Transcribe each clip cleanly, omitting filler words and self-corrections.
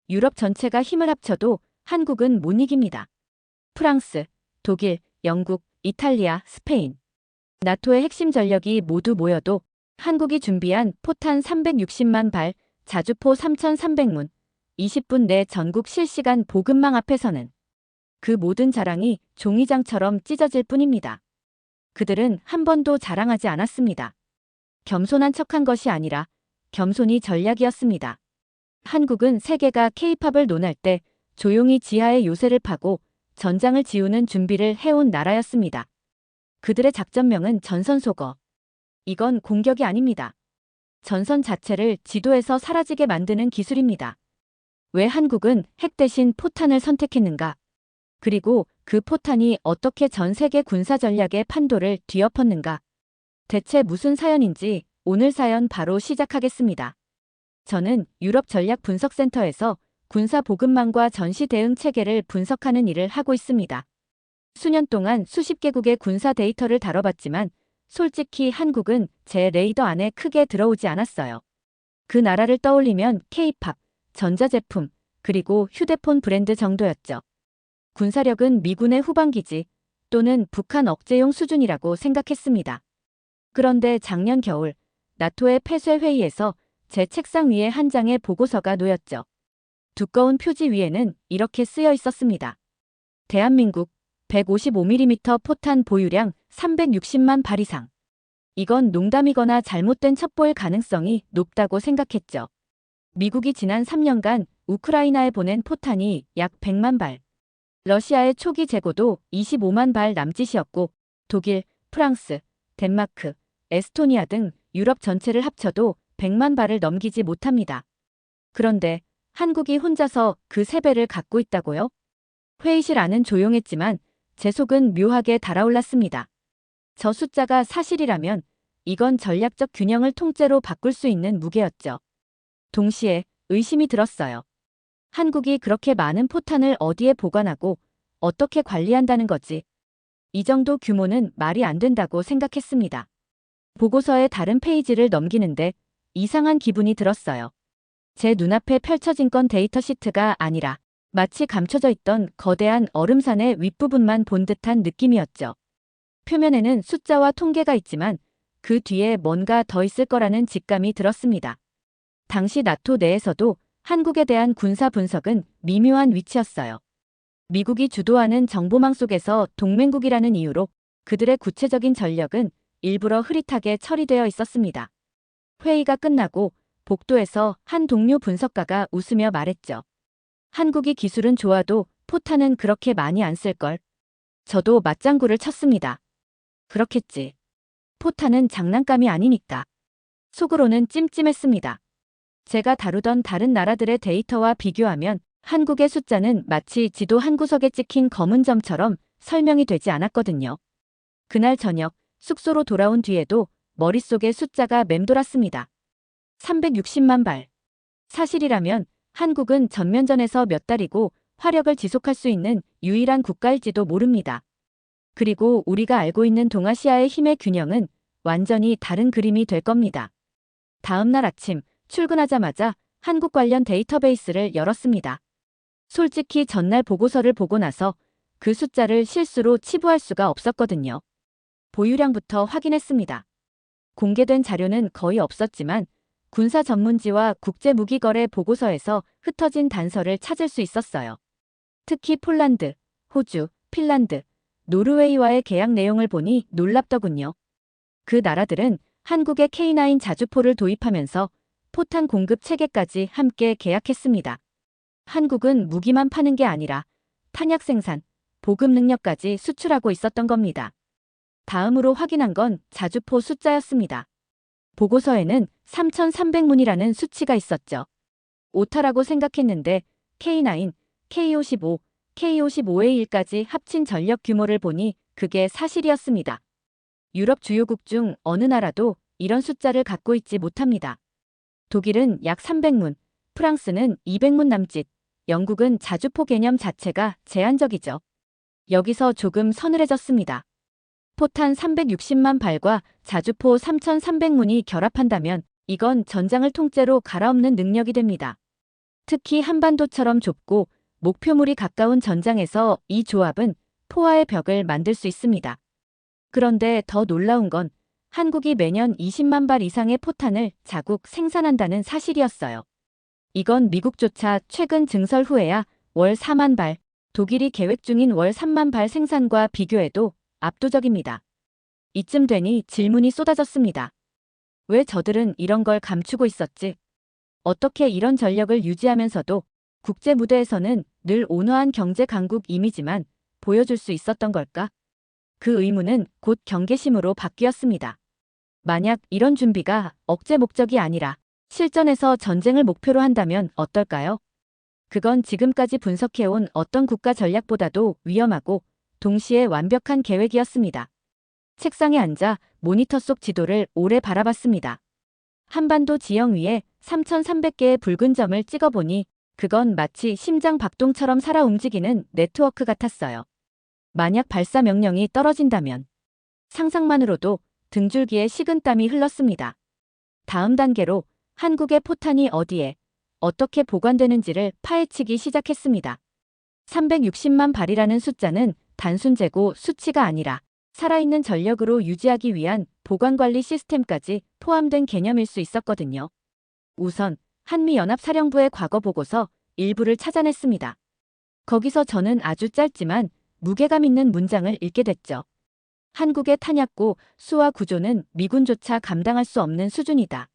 유럽 전체가 힘을 합쳐도 한국은 못 이깁니다. 프랑스, 독일, 영국, 이탈리아, 스페인. 나토의 핵심 전력이 모두 모여도 한국이 준비한 포탄 360만 발, 자주포 3,300문, 20분 내 전국 실시간 보급망 앞에서는 그 모든 자랑이 종이장처럼 찢어질 뿐입니다. 그들은 한 번도 자랑하지 않았습니다. 겸손한 척한 것이 아니라 겸손이 전략이었습니다. 한국은 세계가 K-팝을 논할 때 조용히 지하의 요새를 파고 전장을 지우는 준비를 해온 나라였습니다. 그들의 작전명은 전선소거. 이건 공격이 아닙니다. 전선 자체를 지도에서 사라지게 만드는 기술입니다. 왜 한국은 핵 대신 포탄을 선택했는가? 그리고 그 포탄이 어떻게 전 세계 군사 전략의 판도를 뒤엎었는가? 대체 무슨 사연인지 오늘 사연 바로 시작하겠습니다. 저는 유럽 전략 분석센터에서 군사 보급망과 전시 대응 체계를 분석하는 일을 하고 있습니다. 수년 동안 수십 개국의 군사 데이터를 다뤄봤지만 솔직히 한국은 제 레이더 안에 크게 들어오지 않았어요. 그 나라를 떠올리면 K-팝, 전자제품, 그리고 휴대폰 브랜드 정도였죠. 군사력은 미군의 후방기지 또는 북한 억제용 수준이라고 생각했습니다. 그런데 작년 겨울 나토의 폐쇄회의에서 제 책상 위에 한 장의 보고서가 놓였죠. 두꺼운 표지 위에는 이렇게 쓰여 있었습니다. 대한민국 155mm 포탄 보유량 360만 발 이상. 이건 농담이거나 잘못된 첩보일 가능성이 높다고 생각했죠. 미국이 지난 3년간 우크라이나에 보낸 포탄이 약 100만 발. 러시아의 초기 재고도 25만 발 남짓이었고 독일, 프랑스, 덴마크, 에스토니아 등 유럽 전체를 합쳐도 100만 발을 넘기지 못합니다. 그런데 한국이 혼자서 그 3배를 갖고 있다고요? 회의실 안은 조용했지만 제 속은 묘하게 달아올랐습니다. 저 숫자가 사실이라면 이건 전략적 균형을 통째로 바꿀 수 있는 무게였죠. 동시에 의심이 들었어요. 한국이 그렇게 많은 포탄을 어디에 보관하고 어떻게 관리한다는 거지? 이 정도 규모는 말이 안 된다고 생각했습니다. 보고서의 다른 페이지를 넘기는데 이상한 기분이 들었어요. 제 눈앞에 펼쳐진 건 데이터 시트가 아니라 마치 감춰져 있던 거대한 얼음산의 윗부분만 본 듯한 느낌이었죠. 표면에는 숫자와 통계가 있지만 그 뒤에 뭔가 더 있을 거라는 직감이 들었습니다. 당시 나토 내에서도 한국에 대한 군사 분석은 미묘한 위치였어요. 미국이 주도하는 정보망 속에서 동맹국이라는 이유로 그들의 구체적인 전력은 일부러 흐릿하게 처리되어 있었습니다. 회의가 끝나고 복도에서 한 동료 분석가가 웃으며 말했죠. 한국이 기술은 좋아도 포탄은 그렇게 많이 안 쓸걸. 저도 맞장구를 쳤습니다. 그렇겠지. 포탄은 장난감이 아니니까. 속으로는 찜찜했습니다. 제가 다루던 다른 나라들의 데이터와 비교하면 한국의 숫자는 마치 지도 한 구석에 찍힌 검은 점처럼 설명이 되지 않았거든요. 그날 저녁 숙소로 돌아온 뒤에도 머릿속에 숫자가 맴돌았습니다. 360만 발. 사실이라면 한국은 전면전에서 몇 달이고 화력을 지속할 수 있는 유일한 국가일지도 모릅니다. 그리고 우리가 알고 있는 동아시아의 힘의 균형은 완전히 다른 그림이 될 겁니다. 다음 날 아침 출근하자마자 한국 관련 데이터베이스를 열었습니다. 솔직히 전날 보고서를 보고 나서 그 숫자를 실수로 치부할 수가 없었거든요. 보유량부터 확인했습니다. 공개된 자료는 거의 없었지만 군사 전문지와 국제무기거래 보고서에서 흩어진 단서를 찾을 수 있었어요. 특히 폴란드, 호주, 핀란드, 노르웨이와의 계약 내용을 보니 놀랍더군요. 그 나라들은 한국의 K9 자주포를 도입하면서 포탄 공급 체계까지 함께 계약했습니다. 한국은 무기만 파는 게 아니라 탄약 생산, 보급 능력까지 수출하고 있었던 겁니다. 다음으로 확인한 건 자주포 숫자였습니다. 보고서에는 3,300문이라는 수치가 있었죠. 오타라고 생각했는데 K9, K55, K55의 1까지 합친 전력 규모를 보니 그게 사실이었습니다. 유럽 주요국 중 어느 나라도 이런 숫자를 갖고 있지 못합니다. 독일은 약 300문, 프랑스는 200문 남짓, 영국은 자주포 개념 자체가 제한적이죠. 여기서 조금 서늘해졌습니다. 포탄 360만 발과 자주포 3,300문이 결합한다면 이건 전장을 통째로 갈아엎는 능력이 됩니다. 특히 한반도처럼 좁고 목표물이 가까운 전장에서 이 조합은 포화의 벽을 만들 수 있습니다. 그런데 더 놀라운 건 한국이 매년 20만 발 이상의 포탄을 자국 생산한다는 사실이었어요. 이건 미국조차 최근 증설 후에야 월 4만 발, 독일이 계획 중인 월 3만 발 생산과 비교해도 압도적입니다. 이쯤 되니 질문이 쏟아졌습니다. 왜 저들은 이런 걸 감추고 있었지? 어떻게 이런 전력을 유지하면서도 국제 무대에서는 늘 온화한 경제 강국 이미지만 보여줄 수 있었던 걸까? 그 의문은 곧 경계심으로 바뀌었습니다. 만약 이런 준비가 억제 목적이 아니라 실전에서 전쟁을 목표로 한다면 어떨까요? 그건 지금까지 분석해온 어떤 국가 전략보다도 위험하고 동시에 완벽한 계획이었습니다. 책상에 앉아 모니터 속 지도를 오래 바라봤습니다. 한반도 지형 위에 3,300개의 붉은 점을 찍어보니 그건 마치 심장 박동처럼 살아 움직이는 네트워크 같았어요. 만약 발사 명령이 떨어진다면 상상만으로도 등줄기에 식은땀이 흘렀습니다. 다음 단계로 한국의 포탄이 어디에 어떻게 보관되는지를 파헤치기 시작했습니다. 360만 발이라는 숫자는 단순 재고 수치가 아니라 살아있는 전력으로 유지하기 위한 보관관리 시스템까지 포함된 개념일 수 있었거든요. 우선 한미연합사령부의 과거 보고서 일부를 찾아냈습니다. 거기서 저는 아주 짧지만 무게감 있는 문장을 읽게 됐죠. 한국의 탄약고 수와 구조는 미군조차 감당할 수 없는 수준이다.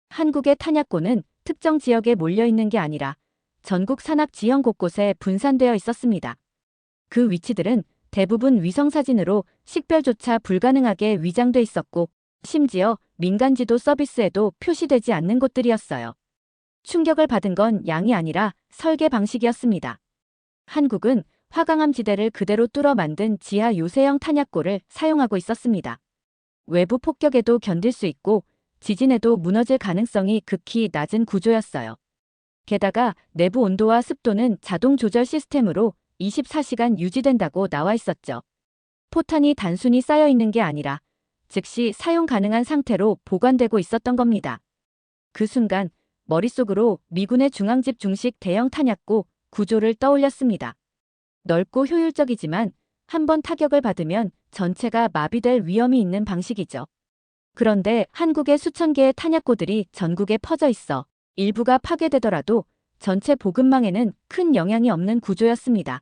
한국의 탄약고는 특정 지역에 몰려있는 게 아니라 전국 산악 지형 곳곳에 분산되어 있었습니다. 그 위치들은 대부분 위성사진으로 식별조차 불가능하게 위장돼 있었고 심지어 민간 지도 서비스에도 표시되지 않는 곳들이었어요. 충격을 받은 건 양이 아니라 설계 방식이었습니다. 한국은 화강암 지대를 그대로 뚫어 만든 지하 요새형 탄약고를 사용하고 있었습니다. 외부 폭격에도 견딜 수 있고 지진에도 무너질 가능성이 극히 낮은 구조였어요. 게다가 내부 온도와 습도는 자동 조절 시스템으로 24시간 유지된다고 나와 있었죠. 포탄이 단순히 쌓여 있는 게 아니라 즉시 사용 가능한 상태로 보관되고 있었던 겁니다. 그 순간 머릿속으로 미군의 중앙집 중식 대형 탄약고 구조를 떠올렸습니다. 넓고 효율적이지만 한번 타격을 받으면 전체가 마비될 위험이 있는 방식이죠. 그런데 한국의 수천 개의 탄약고들이 전국에 퍼져 있어 일부가 파괴되더라도 전체 보급망에는 큰 영향이 없는 구조였습니다.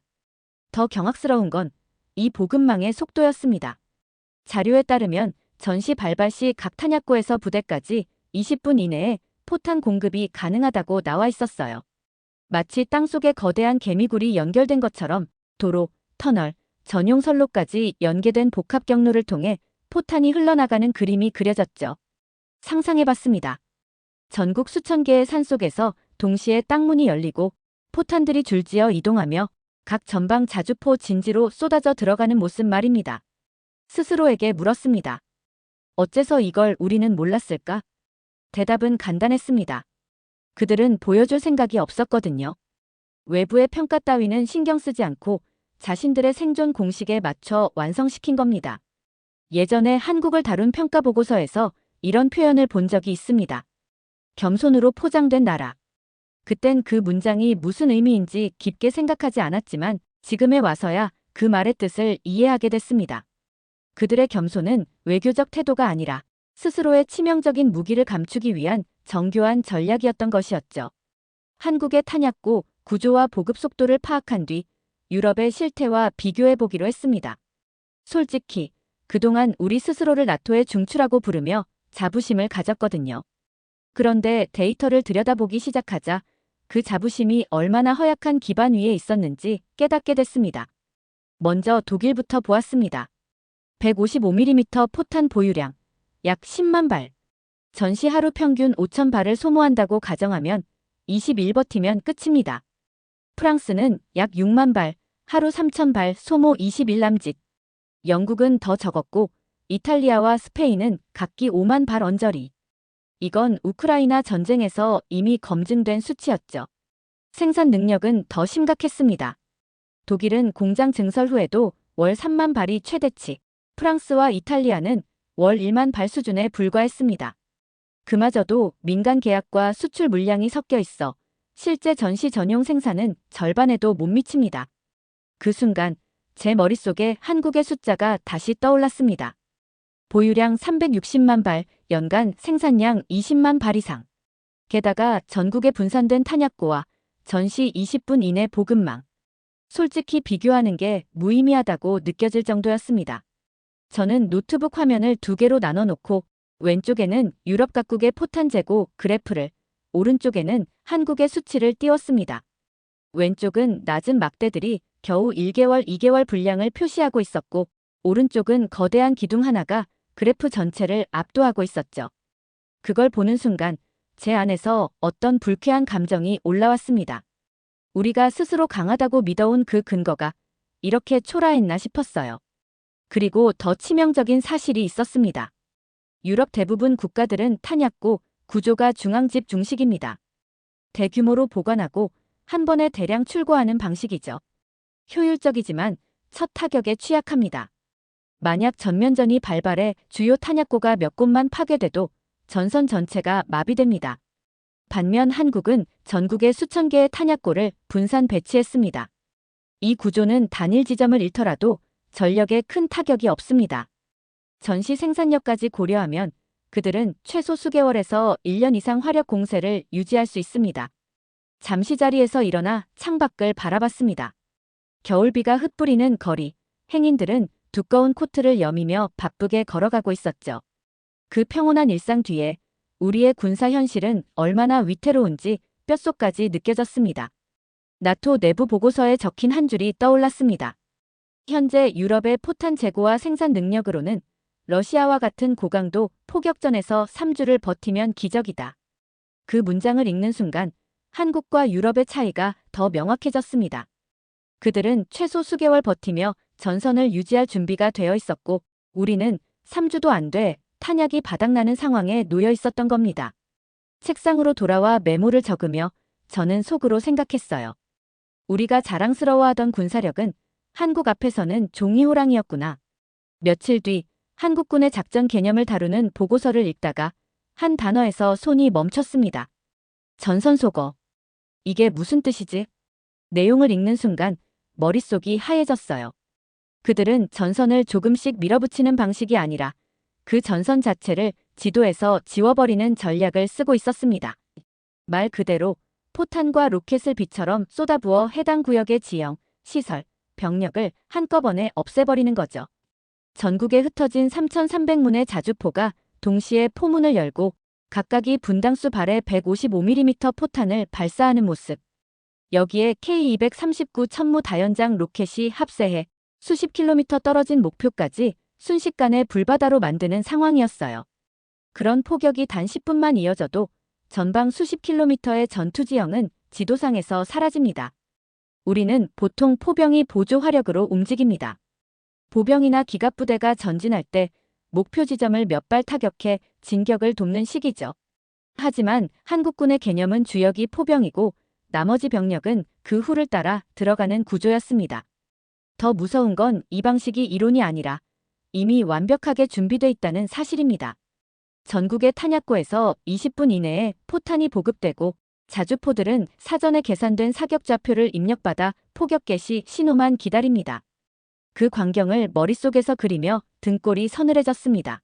더 경악스러운 건 이 보급망의 속도였습니다. 자료에 따르면 전시 발발 시 각 탄약고에서 부대까지 20분 이내에 포탄 공급이 가능하다고 나와 있었어요. 마치 땅속에 거대한 개미굴이 연결된 것처럼 도로, 터널, 전용 선로까지 연계된 복합 경로를 통해 포탄이 흘러나가는 그림이 그려졌죠. 상상해봤습니다. 전국 수천 개의 산속에서 동시에 땅문이 열리고 포탄들이 줄지어 이동하며 각 전방 자주포 진지로 쏟아져 들어가는 모습 말입니다. 스스로에게 물었습니다. 어째서 이걸 우리는 몰랐을까? 대답은 간단했습니다. 그들은 보여줄 생각이 없었거든요. 외부의 평가 따위는 신경 쓰지 않고 자신들의 생존 공식에 맞춰 완성시킨 겁니다. 예전에 한국을 다룬 평가 보고서에서 이런 표현을 본 적이 있습니다. 겸손으로 포장된 나라. 그땐 그 문장이 무슨 의미인지 깊게 생각하지 않았지만 지금에 와서야 그 말의 뜻을 이해하게 됐습니다. 그들의 겸손은 외교적 태도가 아니라 스스로의 치명적인 무기를 감추기 위한 정교한 전략이었던 것이었죠. 한국의 탄약고 구조와 보급 속도를 파악한 뒤 유럽의 실태와 비교해보기로 했습니다. 솔직히 그동안 우리 스스로를 나토의 중추라고 부르며 자부심을 가졌거든요. 그런데 데이터를 들여다보기 시작하자 그 자부심이 얼마나 허약한 기반 위에 있었는지 깨닫게 됐습니다. 먼저 독일부터 보았습니다. 155mm 포탄 보유량 약 10만 발. 전시 하루 평균 5천 발을 소모한다고 가정하면 20일 버티면 끝입니다. 프랑스는 약 6만 발, 하루 3천 발 소모 20일 남짓. 영국은 더 적었고 이탈리아와 스페인은 각기 5만 발 언저리. 이건 우크라이나 전쟁에서 이미 검증된 수치였죠. 생산 능력은 더 심각했습니다. 독일은 공장 증설 후에도 월 3만 발이 최대치, 프랑스와 이탈리아는 월 1만 발 수준에 불과했습니다. 그마저도 민간 계약과 수출 물량이 섞여 있어 실제 전시 전용 생산은 절반에도 못 미칩니다. 그 순간 제 머릿속에 한국의 숫자가 다시 떠올랐습니다. 보유량 360만 발, 연간 생산량 20만 발 이상. 게다가 전국에 분산된 탄약고와 전시 20분 이내 보급망. 솔직히 비교하는 게 무의미하다고 느껴질 정도였습니다. 저는 노트북 화면을 두 개로 나눠 놓고 왼쪽에는 유럽 각국의 포탄 재고 그래프를, 오른쪽에는 한국의 수치를 띄웠습니다. 왼쪽은 낮은 막대들이 겨우 1개월, 2개월 분량을 표시하고 있었고, 오른쪽은 거대한 기둥 하나가 그래프 전체를 압도하고 있었죠. 그걸 보는 순간 제 안에서 어떤 불쾌한 감정이 올라왔습니다. 우리가 스스로 강하다고 믿어온 그 근거가 이렇게 초라했나 싶었어요. 그리고 더 치명적인 사실이 있었습니다. 유럽 대부분 국가들은 탄약고 구조가 중앙집 중식입니다. 대규모로 보관하고 한 번에 대량 출고하는 방식이죠. 효율적이지만 첫 타격에 취약합니다. 만약 전면전이 발발해 주요 탄약고가 몇 곳만 파괴돼도 전선 전체가 마비됩니다. 반면 한국은 전국에 수천 개의 탄약고를 분산 배치했습니다. 이 구조는 단일 지점을 잃더라도 전력에 큰 타격이 없습니다. 전시 생산력까지 고려하면 그들은 최소 수개월에서 1년 이상 화력 공세를 유지할 수 있습니다. 잠시 자리에서 일어나 창밖을 바라봤습니다. 겨울비가 흩뿌리는 거리, 행인들은 두꺼운 코트를 여미며 바쁘게 걸어가고 있었죠. 그 평온한 일상 뒤에 우리의 군사 현실은 얼마나 위태로운지 뼛속까지 느껴졌습니다. 나토 내부 보고서에 적힌 한 줄이 떠올랐습니다. 현재 유럽의 포탄 재고와 생산 능력으로는 러시아와 같은 고강도 포격전에서 3주를 버티면 기적이다. 그 문장을 읽는 순간 한국과 유럽의 차이가 더 명확해졌습니다. 그들은 최소 수개월 버티며 전선을 유지할 준비가 되어 있었고 우리는 3주도 안 돼 탄약이 바닥나는 상황에 놓여 있었던 겁니다. 책상으로 돌아와 메모를 적으며 저는 속으로 생각했어요. 우리가 자랑스러워하던 군사력은 한국 앞에서는 종이 호랑이였구나. 며칠 뒤 한국군의 작전 개념을 다루는 보고서를 읽다가 한 단어에서 손이 멈췄습니다. 전선소거. 이게 무슨 뜻이지? 내용을 읽는 순간 머릿속이 하얘졌어요. 그들은 전선을 조금씩 밀어붙이는 방식이 아니라 그 전선 자체를 지도에서 지워버리는 전략을 쓰고 있었습니다. 말 그대로 포탄과 로켓을 비처럼 쏟아부어 해당 구역의 지형, 시설, 병력을 한꺼번에 없애버리는 거죠. 전국에 흩어진 3,300문의 자주포가 동시에 포문을 열고 각각이 분당수 발의 155mm 포탄을 발사하는 모습. 여기에 K239 천무 다연장 로켓이 합세해 수십 킬로미터 떨어진 목표까지 순식간에 불바다로 만드는 상황이었어요. 그런 포격이 단 10분만 이어져도 전방 수십 킬로미터의 전투 지형은 지도상에서 사라집니다. 우리는 보통 포병이 보조 화력으로 움직입니다. 보병이나 기갑부대가 전진할 때 목표 지점을 몇 발 타격해 진격을 돕는 시기죠. 하지만 한국군의 개념은 주역이 포병이고 나머지 병력은 그 후를 따라 들어가는 구조였습니다. 더 무서운 건 이 방식이 이론이 아니라 이미 완벽하게 준비되어 있다는 사실입니다. 전국의 탄약고에서 20분 이내에 포탄이 보급되고 자주포들은 사전에 계산된 사격 좌표를 입력받아 포격 개시 신호만 기다립니다. 그 광경을 머릿속에서 그리며 등골이 서늘해졌습니다.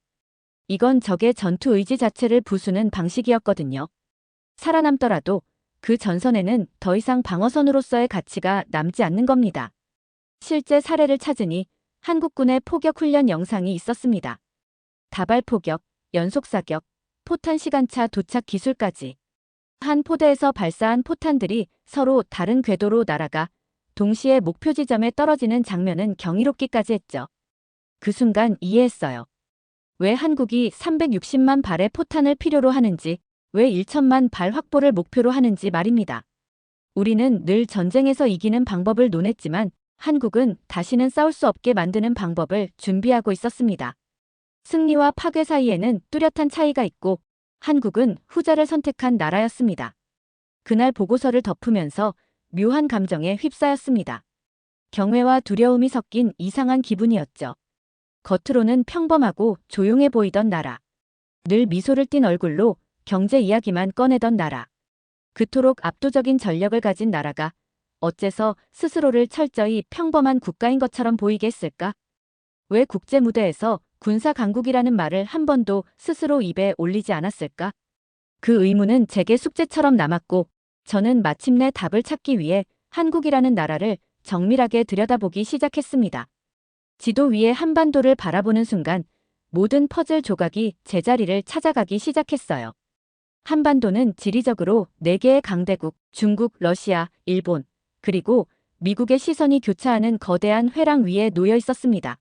이건 적의 전투 의지 자체를 부수는 방식이었거든요. 살아남더라도 그 전선에는 더 이상 방어선으로서의 가치가 남지 않는 겁니다. 실제 사례를 찾으니 한국군의 포격 훈련 영상이 있었습니다. 다발 포격, 연속 사격, 포탄 시간차 도착 기술까지. 한 포대에서 발사한 포탄들이 서로 다른 궤도로 날아가 동시에 목표 지점에 떨어지는 장면은 경이롭기까지 했죠. 그 순간 이해했어요. 왜 한국이 360만 발의 포탄을 필요로 하는지, 왜 1천만 발 확보를 목표로 하는지 말입니다. 우리는 늘 전쟁에서 이기는 방법을 논했지만 한국은 다시는 싸울 수 없게 만드는 방법을 준비하고 있었습니다. 승리와 파괴 사이에는 뚜렷한 차이가 있고 한국은 후자를 선택한 나라였습니다. 그날 보고서를 덮으면서 묘한 감정에 휩싸였습니다. 경외와 두려움이 섞인 이상한 기분이었죠. 겉으로는 평범하고 조용해 보이던 나라. 늘 미소를 띤 얼굴로 경제 이야기만 꺼내던 나라. 그토록 압도적인 전력을 가진 나라가 어째서 스스로를 철저히 평범한 국가인 것처럼 보이게 했을까? 왜 국제 무대에서 군사 강국이라는 말을 한 번도 스스로 입에 올리지 않았을까? 그 의문은 제게 숙제처럼 남았고, 저는 마침내 답을 찾기 위해 한국이라는 나라를 정밀하게 들여다보기 시작했습니다. 지도 위에 한반도를 바라보는 순간 모든 퍼즐 조각이 제자리를 찾아가기 시작했어요. 한반도는 지리적으로 4개의 강대국, 중국, 러시아, 일본, 그리고 미국의 시선이 교차하는 거대한 회랑 위에 놓여 있었습니다.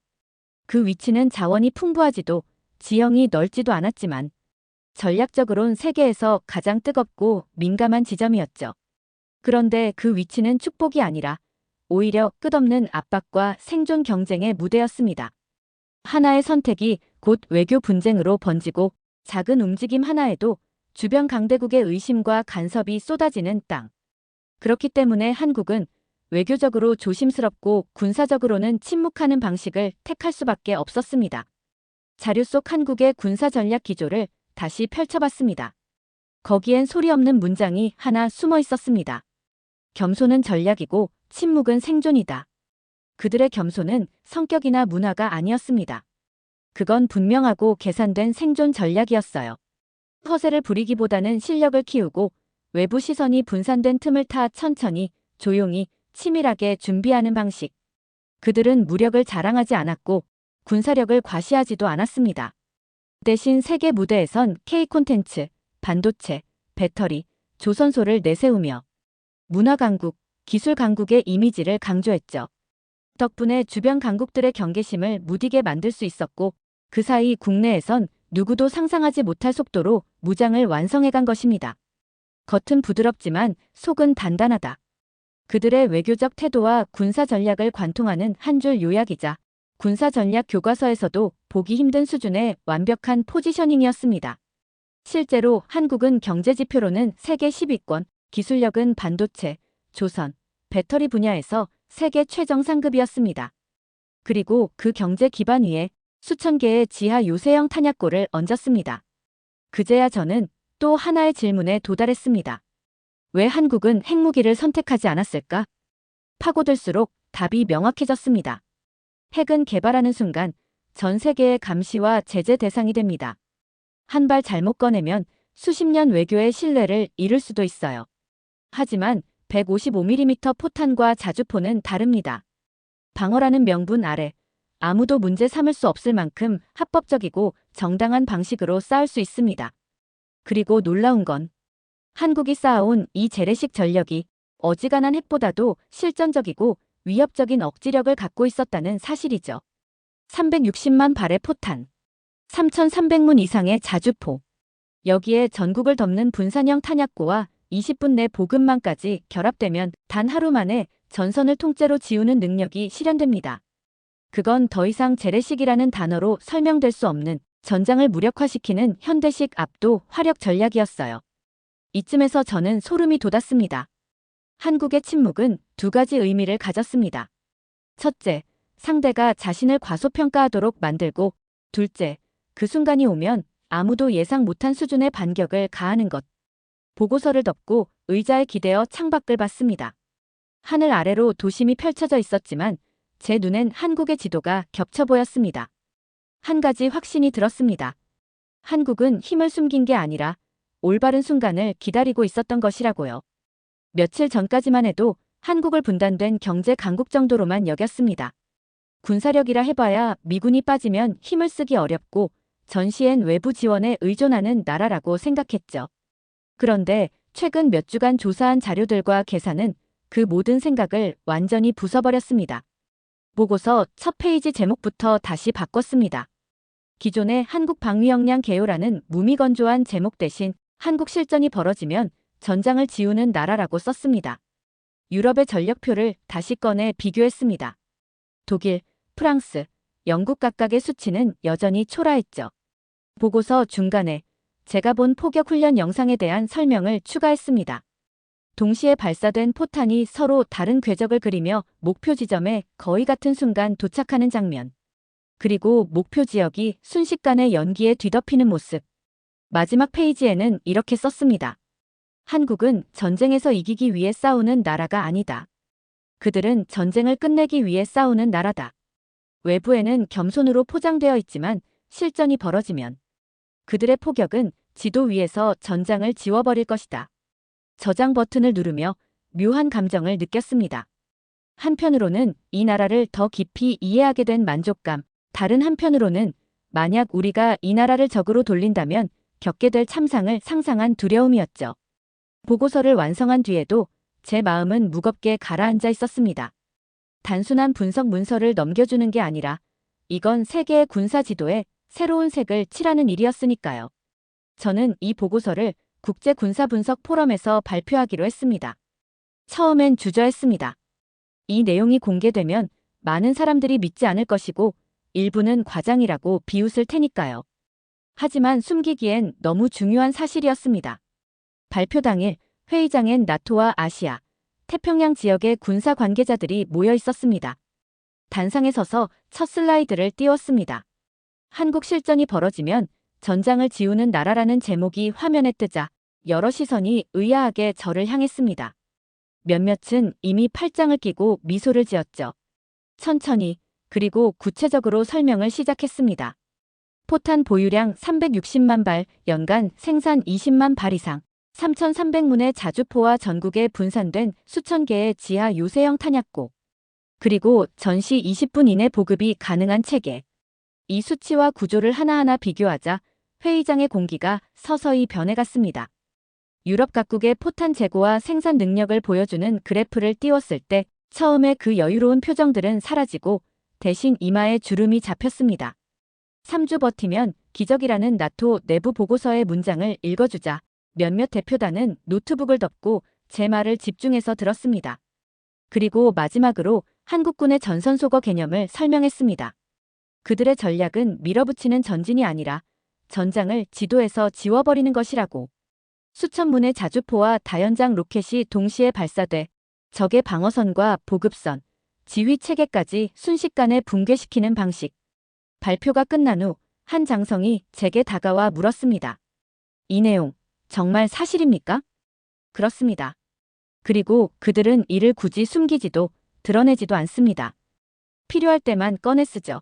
그 위치는 자원이 풍부하지도 지형이 넓지도 않았지만 전략적으론 세계에서 가장 뜨겁고 민감한 지점이었죠. 그런데 그 위치는 축복이 아니라 오히려 끝없는 압박과 생존 경쟁의 무대였습니다. 하나의 선택이 곧 외교 분쟁으로 번지고 작은 움직임 하나에도 주변 강대국의 의심과 간섭이 쏟아지는 땅. 그렇기 때문에 한국은 외교적으로 조심스럽고 군사적으로는 침묵하는 방식을 택할 수밖에 없었습니다. 자료 속 한국의 군사 전략 기조를 다시 펼쳐봤습니다. 거기엔 소리 없는 문장이 하나 숨어 있었습니다. 겸손은 전략이고 침묵은 생존이다. 그들의 겸손은 성격이나 문화가 아니었습니다. 그건 분명하고 계산된 생존 전략이었어요. 허세를 부리기보다는 실력을 키우고 외부 시선이 분산된 틈을 타 천천히, 조용히, 치밀하게 준비하는 방식. 그들은 무력을 자랑하지 않았고 군사력을 과시하지도 않았습니다. 대신 세계 무대에선 K 콘텐츠, 반도체, 배터리, 조선소를 내세우며 문화 강국, 기술 강국의 이미지를 강조했죠. 덕분에 주변 강국들의 경계심을 무디게 만들 수 있었고 그 사이 국내에선 누구도 상상하지 못할 속도로 무장을 완성해간 것입니다. 겉은 부드럽지만 속은 단단하다. 그들의 외교적 태도와 군사 전략을 관통하는 한 줄 요약이자 군사 전략 교과서에서도 보기 힘든 수준의 완벽한 포지셔닝이었습니다. 실제로 한국은 경제 지표로는 세계 10위권, 기술력은 반도체, 조선, 배터리 분야에서 세계 최정 상급이었습니다. 그리고 그 경제 기반 위에 수천 개의 지하 요새형 탄약고를 얹었습니다. 그제야 저는 또 하나의 질문에 도달했습니다. 왜 한국은 핵무기를 선택하지 않았을까? 파고들수록 답이 명확해졌습니다. 핵은 개발하는 순간 전 세계의 감시와 제재 대상이 됩니다. 한 발 잘못 꺼내면 수십 년 외교의 신뢰를 잃을 수도 있어요. 하지만 155mm 포탄과 자주포는 다릅니다. 방어라는 명분 아래 아무도 문제 삼을 수 없을 만큼 합법적이고 정당한 방식으로 싸울 수 있습니다. 그리고 놀라운 건 한국이 쌓아온 이 재래식 전력이 어지간한 핵보다도 실전적이고 위협적인 억지력을 갖고 있었다는 사실이죠. 360만 발의 포탄, 3,300문 이상의 자주포, 여기에 전국을 덮는 분산형 탄약고와 20분 내 보급망까지 결합되면 단 하루 만에 전선을 통째로 지우는 능력이 실현됩니다. 그건 더 이상 재래식이라는 단어로 설명될 수 없는 전장을 무력화시키는 현대식 압도 화력 전략이었어요. 이쯤에서 저는 소름이 돋았습니다. 한국의 침묵은 두 가지 의미를 가졌습니다. 첫째, 상대가 자신을 과소평가하도록 만들고, 둘째, 그 순간이 오면 아무도 예상 못한 수준의 반격을 가하는 것. 보고서를 덮고 의자에 기대어 창밖을 봤습니다. 하늘 아래로 도심이 펼쳐져 있었지만 제 눈엔 한국의 지도가 겹쳐 보였습니다. 한 가지 확신이 들었습니다. 한국은 힘을 숨긴 게 아니라 올바른 순간을 기다리고 있었던 것이라고요. 며칠 전까지만 해도 한국을 분단된 경제 강국 정도로만 여겼습니다. 군사력이라 해봐야 미군이 빠지면 힘을 쓰기 어렵고 전시엔 외부 지원에 의존하는 나라라고 생각했죠. 그런데 최근 몇 주간 조사한 자료들과 계산은 그 모든 생각을 완전히 부숴버렸습니다. 보고서 첫 페이지 제목부터 다시 바꿨습니다. 기존의 한국 방위 역량 개요라는 무미건조한 제목 대신 한국 실전이 벌어지면 전장을 지우는 나라라고 썼습니다. 유럽의 전력표를 다시 꺼내 비교했습니다. 독일, 프랑스, 영국 각각의 수치는 여전히 초라했죠. 보고서 중간에 제가 본 포격 훈련 영상에 대한 설명을 추가했습니다. 동시에 발사된 포탄이 서로 다른 궤적을 그리며 목표 지점에 거의 같은 순간 도착하는 장면. 그리고 목표 지역이 순식간에 연기에 뒤덮이는 모습. 마지막 페이지에는 이렇게 썼습니다. 한국은 전쟁에서 이기기 위해 싸우는 나라가 아니다. 그들은 전쟁을 끝내기 위해 싸우는 나라다. 외부에는 겸손으로 포장되어 있지만 실전이 벌어지면 그들의 포격은 지도 위에서 전장을 지워버릴 것이다. 저장 버튼을 누르며 묘한 감정을 느꼈습니다. 한편으로는 이 나라를 더 깊이 이해하게 된 만족감, 다른 한편으로는 만약 우리가 이 나라를 적으로 돌린다면 겪게 될 참상을 상상한 두려움이었죠. 보고서를 완성한 뒤에도 제 마음은 무겁게 가라앉아 있었습니다. 단순한 분석 문서를 넘겨주는 게 아니라 이건 세계의 군사 지도에 새로운 색을 칠하는 일이었으니까요. 저는 이 보고서를 국제 군사 분석 포럼에서 발표하기로 했습니다. 처음엔 주저했습니다. 이 내용이 공개되면 많은 사람들이 믿지 않을 것이고 일부는 과장이라고 비웃을 테니까요. 하지만 숨기기엔 너무 중요한 사실이었습니다. 발표 당일 회의장엔 나토와 아시아, 태평양 지역의 군사 관계자들이 모여 있었습니다. 단상에 서서 첫 슬라이드를 띄웠습니다. 한국 실전이 벌어지면 전장을 지우는 나라라는 제목이 화면에 뜨자 여러 시선이 의아하게 저를 향했습니다. 몇몇은 이미 팔짱을 끼고 미소를 지었죠. 천천히 그리고 구체적으로 설명을 시작했습니다. 포탄 보유량 360만 발, 연간 생산 20만 발 이상, 3,300문의 자주포와 전국에 분산된 수천 개의 지하 요새형 탄약고, 그리고 전시 20분 이내 보급이 가능한 체계. 이 수치와 구조를 하나하나 비교하자 회의장의 공기가 서서히 변해갔습니다. 유럽 각국의 포탄 재고와 생산 능력을 보여주는 그래프를 띄웠을 때 처음에 그 여유로운 표정들은 사라지고 대신 이마에 주름이 잡혔습니다. 3주 버티면 기적이라는 나토 내부 보고서의 문장을 읽어주자 몇몇 대표단은 노트북을 덮고 제 말을 집중해서 들었습니다. 그리고 마지막으로 한국군의 전선소거 개념을 설명했습니다. 그들의 전략은 밀어붙이는 전진이 아니라 전장을 지도에서 지워버리는 것이라고. 수천 문의 자주포와 다연장 로켓이 동시에 발사돼 적의 방어선과 보급선, 지휘 체계까지 순식간에 붕괴시키는 방식. 발표가 끝난 후 한 장성이 제게 다가와 물었습니다. 이 내용 정말 사실입니까? 그렇습니다. 그리고 그들은 이를 굳이 숨기지도 드러내지도 않습니다. 필요할 때만 꺼내 쓰죠.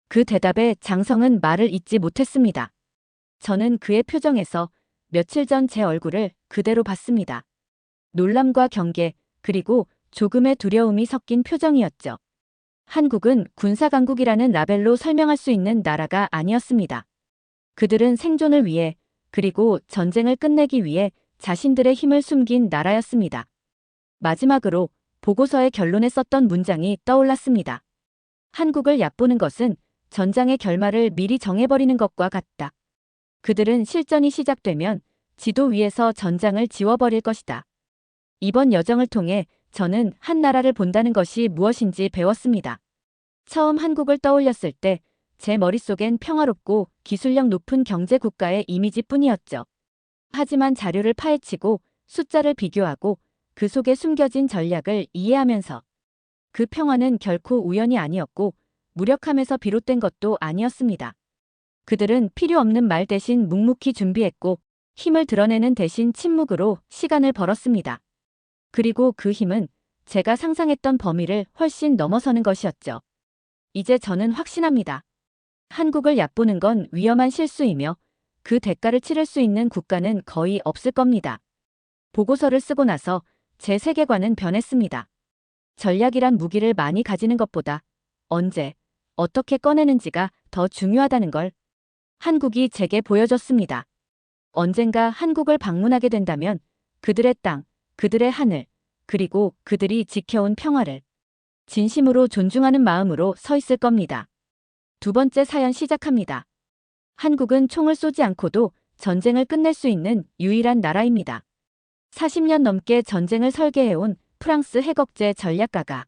그 대답에 장성은 말을 잇지 못했습니다. 저는 그의 표정에서 며칠 전 제 얼굴을 그대로 봤습니다. 놀람과 경계, 그리고 조금의 두려움이 섞인 표정이었죠. 한국은 군사강국이라는 라벨로 설명할 수 있는 나라가 아니었습니다. 그들은 생존을 위해, 그리고 전쟁을 끝내기 위해 자신들의 힘을 숨긴 나라였습니다. 마지막으로 보고서의 결론에 썼던 문장이 떠올랐습니다. 한국을 얕보는 것은 전장의 결말을 미리 정해버리는 것과 같다. 그들은 실전이 시작되면 지도 위에서 전장을 지워버릴 것이다. 이번 여정을 통해 저는 한 나라를 본다는 것이 무엇인지 배웠습니다. 처음 한국을 떠올렸을 때 제 머릿속엔 평화롭고 기술력 높은 경제국가의 이미지뿐이었죠. 하지만 자료를 파헤치고 숫자를 비교하고 그 속에 숨겨진 전략을 이해하면서 그 평화는 결코 우연이 아니었고 무력함에서 비롯된 것도 아니었습니다. 그들은 필요 없는 말 대신 묵묵히 준비했고 힘을 드러내는 대신 침묵으로 시간을 벌었습니다. 그리고 그 힘은 제가 상상했던 범위를 훨씬 넘어서는 것이었죠. 이제 저는 확신합니다. 한국을 얕보는 건 위험한 실수이며 그 대가를 치를 수 있는 국가는 거의 없을 겁니다. 보고서를 쓰고 나서 제 세계관은 변했습니다. 전략이란 무기를 많이 가지는 것보다 언제, 어떻게 꺼내는지가 더 중요하다는 걸 한국이 제게 보여줬습니다. 언젠가 한국을 방문하게 된다면 그들의 땅, 그들의 하늘, 그리고 그들이 지켜온 평화를 진심으로 존중하는 마음으로 서 있을 겁니다. 두 번째 사연 시작합니다. 한국은 총을 쏘지 않고도 전쟁을 끝낼 수 있는 유일한 나라입니다. 40년 넘게 전쟁을 설계해온 프랑스 해걱제 전략가가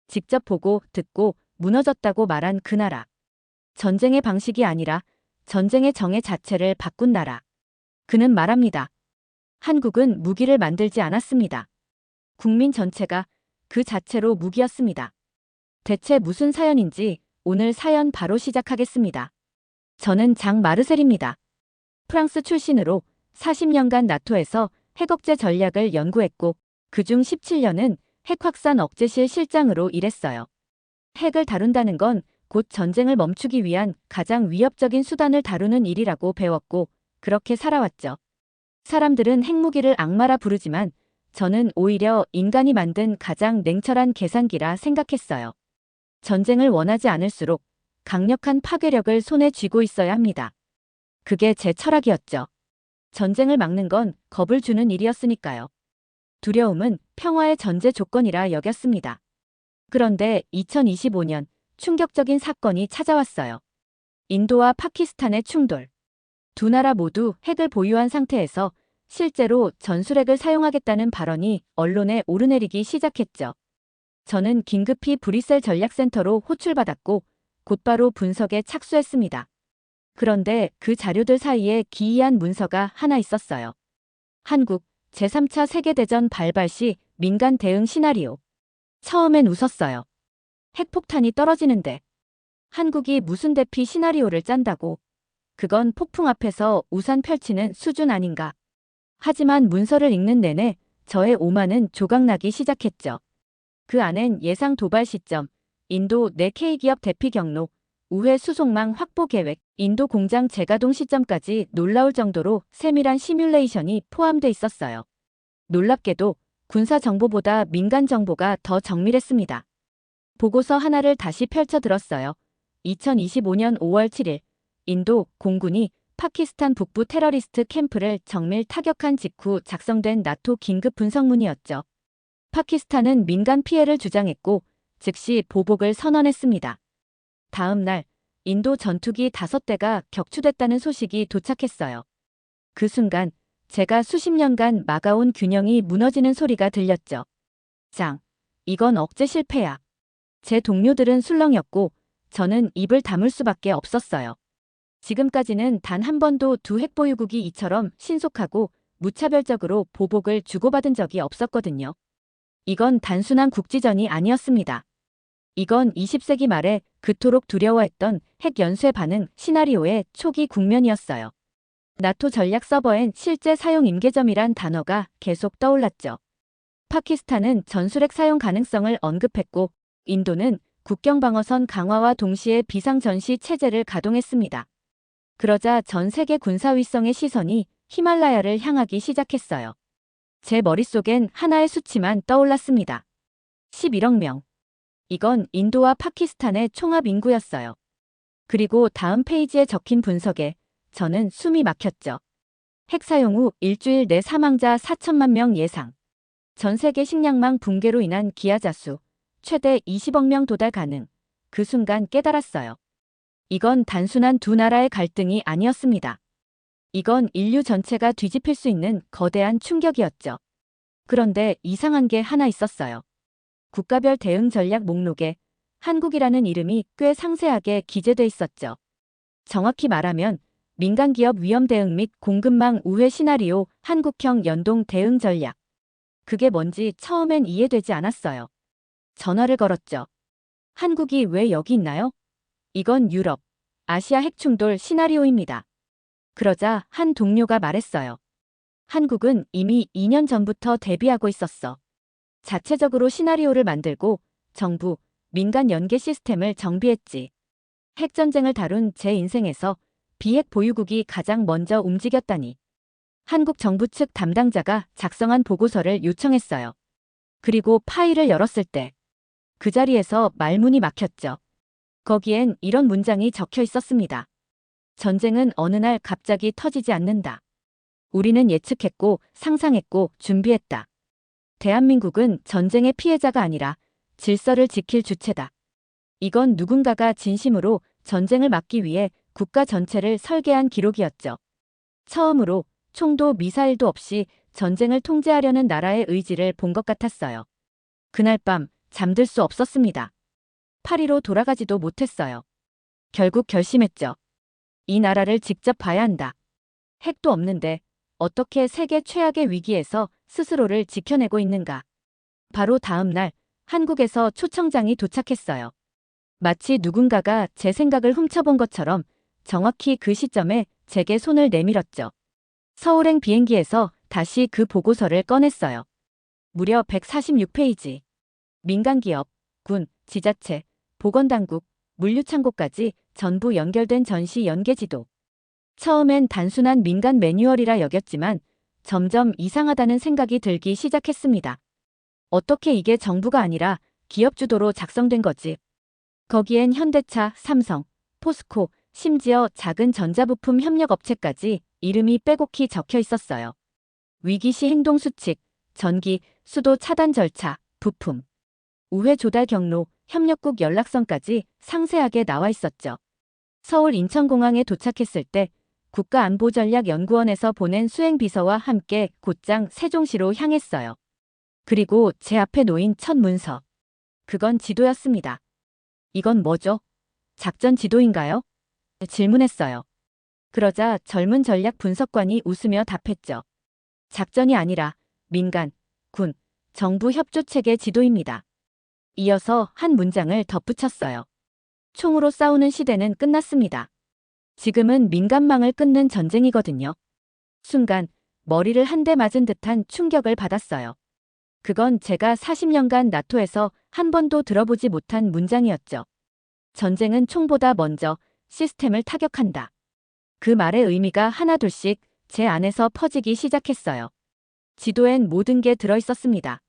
직접 보고 듣고 무너졌다고 말한 그 나라. 전쟁의 방식이 아니라 전쟁의 정의 자체를 바꾼 나라. 그는 말합니다. 한국은 무기를 만들지 않았습니다. 국민 전체가 그 자체로 무기였습니다. 대체 무슨 사연인지 오늘 사연 바로 시작하겠습니다. 저는 장 마르셀입니다. 프랑스 출신으로 40년간 나토에서 핵억제 전략을 연구했고 그중 17년은 핵확산 억제실 실장으로 일했어요. 핵을 다룬다는 건 곧 전쟁을 멈추기 위한 가장 위협적인 수단을 다루는 일이라고 배웠고 그렇게 살아왔죠. 사람들은 핵무기를 악마라 부르지만 저는 오히려 인간이 만든 가장 냉철한 계산기라 생각했어요. 전쟁을 원하지 않을수록 강력한 파괴력을 손에 쥐고 있어야 합니다. 그게 제 철학이었죠. 전쟁을 막는 건 겁을 주는 일이었으니까요. 두려움은 평화의 전제 조건이라 여겼습니다. 그런데 2025년 충격적인 사건이 찾아왔어요. 인도와 파키스탄의 충돌. 두 나라 모두 핵을 보유한 상태에서 실제로 전술핵을 사용하겠다는 발언이 언론에 오르내리기 시작했죠. 저는 긴급히 브뤼셀 전략센터로 호출받았고 곧바로 분석에 착수했습니다. 그런데 그 자료들 사이에 기이한 문서가 하나 있었어요. 한국 제3차 세계대전 발발 시 민간 대응 시나리오. 처음엔 웃었어요. 핵폭탄이 떨어지는데 한국이 무슨 대피 시나리오를 짠다고. 그건 폭풍 앞에서 우산 펼치는 수준 아닌가. 하지만 문서를 읽는 내내 저의 오만은 조각나기 시작했죠. 그 안엔 예상 도발 시점, 인도 내 K기업 대피 경로, 우회 수송망 확보 계획, 인도 공장 재가동 시점까지 놀라울 정도로 세밀한 시뮬레이션이 포함돼 있었어요. 놀랍게도 군사 정보보다 민간 정보가 더 정밀했습니다. 보고서 하나를 다시 펼쳐 들었어요. 2025년 5월 7일, 인도 공군이 파키스탄 북부 테러리스트 캠프를 정밀 타격한 직후 작성된 나토 긴급 분석문이었죠. 파키스탄은 민간 피해를 주장했고 즉시 보복을 선언했습니다. 다음 날 인도 전투기 5대가 격추됐다는 소식이 도착했어요. 그 순간 제가 수십 년간 막아온 균형이 무너지는 소리가 들렸죠. 장, 이건 억제 실패야. 제 동료들은 술렁였고 저는 입을 다물 수밖에 없었어요. 지금까지는 단 한 번도 두 핵보유국이 이처럼 신속하고 무차별적으로 보복을 주고받은 적이 없었거든요. 이건 단순한 국지전이 아니었습니다. 이건 20세기 말에 그토록 두려워했던 핵 연쇄 반응 시나리오의 초기 국면이었어요. 나토 전략 서버엔 실제 사용 임계점이란 단어가 계속 떠올랐죠. 파키스탄은 전술핵 사용 가능성을 언급했고 인도는 국경방어선 강화와 동시에 비상전시 체제를 가동했습니다. 그러자 전 세계 군사위성의 시선이 히말라야를 향하기 시작했어요. 제 머릿속엔 하나의 수치만 떠올랐습니다. 11억 명. 이건 인도와 파키스탄의 총합 인구였어요. 그리고 다음 페이지에 적힌 분석에 저는 숨이 막혔죠. 핵 사용 후 일주일 내 사망자 4천만 명 예상. 전 세계 식량망 붕괴로 인한 기아자 수 최대 20억 명 도달 가능. 그 순간 깨달았어요. 이건 단순한 두 나라의 갈등이 아니었습니다. 이건 인류 전체가 뒤집힐 수 있는 거대한 충격이었죠. 그런데 이상한 게 하나 있었어요. 국가별 대응 전략 목록에 한국이라는 이름이 꽤 상세하게 기재돼 있었죠. 정확히 말하면 민간기업 위험 대응 및 공급망 우회 시나리오 한국형 연동 대응 전략. 그게 뭔지 처음엔 이해되지 않았어요. 전화를 걸었죠. 한국이 왜 여기 있나요? 이건 유럽, 아시아 핵충돌 시나리오입니다. 그러자 한 동료가 말했어요. 한국은 이미 2년 전부터 대비하고 있었어. 자체적으로 시나리오를 만들고 정부, 민간 연계 시스템을 정비했지. 핵전쟁을 다룬 제 인생에서 비핵 보유국이 가장 먼저 움직였다니. 한국 정부 측 담당자가 작성한 보고서를 요청했어요. 그리고 파일을 열었을 때 그 자리에서 말문이 막혔죠. 거기엔 이런 문장이 적혀 있었습니다. 전쟁은 어느 날 갑자기 터지지 않는다. 우리는 예측했고 상상했고 준비했다. 대한민국은 전쟁의 피해자가 아니라 질서를 지킬 주체다. 이건 누군가가 진심으로 전쟁을 막기 위해 국가 전체를 설계한 기록이었죠. 처음으로 총도 미사일도 없이 전쟁을 통제하려는 나라의 의지를 본 것 같았어요. 그날 밤 잠들 수 없었습니다. 파리로 돌아가지도 못했어요. 결국 결심했죠. 이 나라를 직접 봐야 한다. 핵도 없는데 어떻게 세계 최악의 위기에서 스스로를 지켜내고 있는가. 바로 다음 날 한국에서 초청장이 도착했어요. 마치 누군가가 제 생각을 훔쳐본 것처럼 정확히 그 시점에 제게 손을 내밀었죠. 서울행 비행기에서 다시 그 보고서를 꺼냈어요. 무려 146페이지. 민간기업, 군, 지자체, 보건당국, 물류창고까지 전부 연결된 전시 연계지도. 처음엔 단순한 민간 매뉴얼이라 여겼지만 점점 이상하다는 생각이 들기 시작했습니다. 어떻게 이게 정부가 아니라 기업 주도로 작성된 거지? 거기엔 현대차, 삼성, 포스코, 심지어 작은 전자부품 협력업체까지 이름이 빼곡히 적혀 있었어요. 위기시 행동 수칙, 전기, 수도 차단 절차, 부품, 우회 조달 경로, 협력국 연락선까지 상세하게 나와 있었죠. 서울 인천공항에 도착했을 때 국가안보전략연구원에서 보낸 수행비서와 함께 곧장 세종시로 향했어요. 그리고 제 앞에 놓인 첫 문서. 그건 지도였습니다. 이건 뭐죠? 작전 지도인가요? 질문했어요. 그러자 젊은 전략 분석관이 웃으며 답했죠. 작전이 아니라 민간, 군, 정부 협조체계 지도입니다. 이어서 한 문장을 덧붙였어요. 총으로 싸우는 시대는 끝났습니다. 지금은 민간망을 끊는 전쟁이거든요. 순간 머리를 한 대 맞은 듯한 충격을 받았어요. 그건 제가 40년간 나토에서 한 번도 들어보지 못한 문장이었죠. 전쟁은 총보다 먼저 시스템을 타격한다. 그 말의 의미가 하나둘씩 제 안에서 퍼지기 시작했어요. 지도엔 모든 게 들어있었습니다.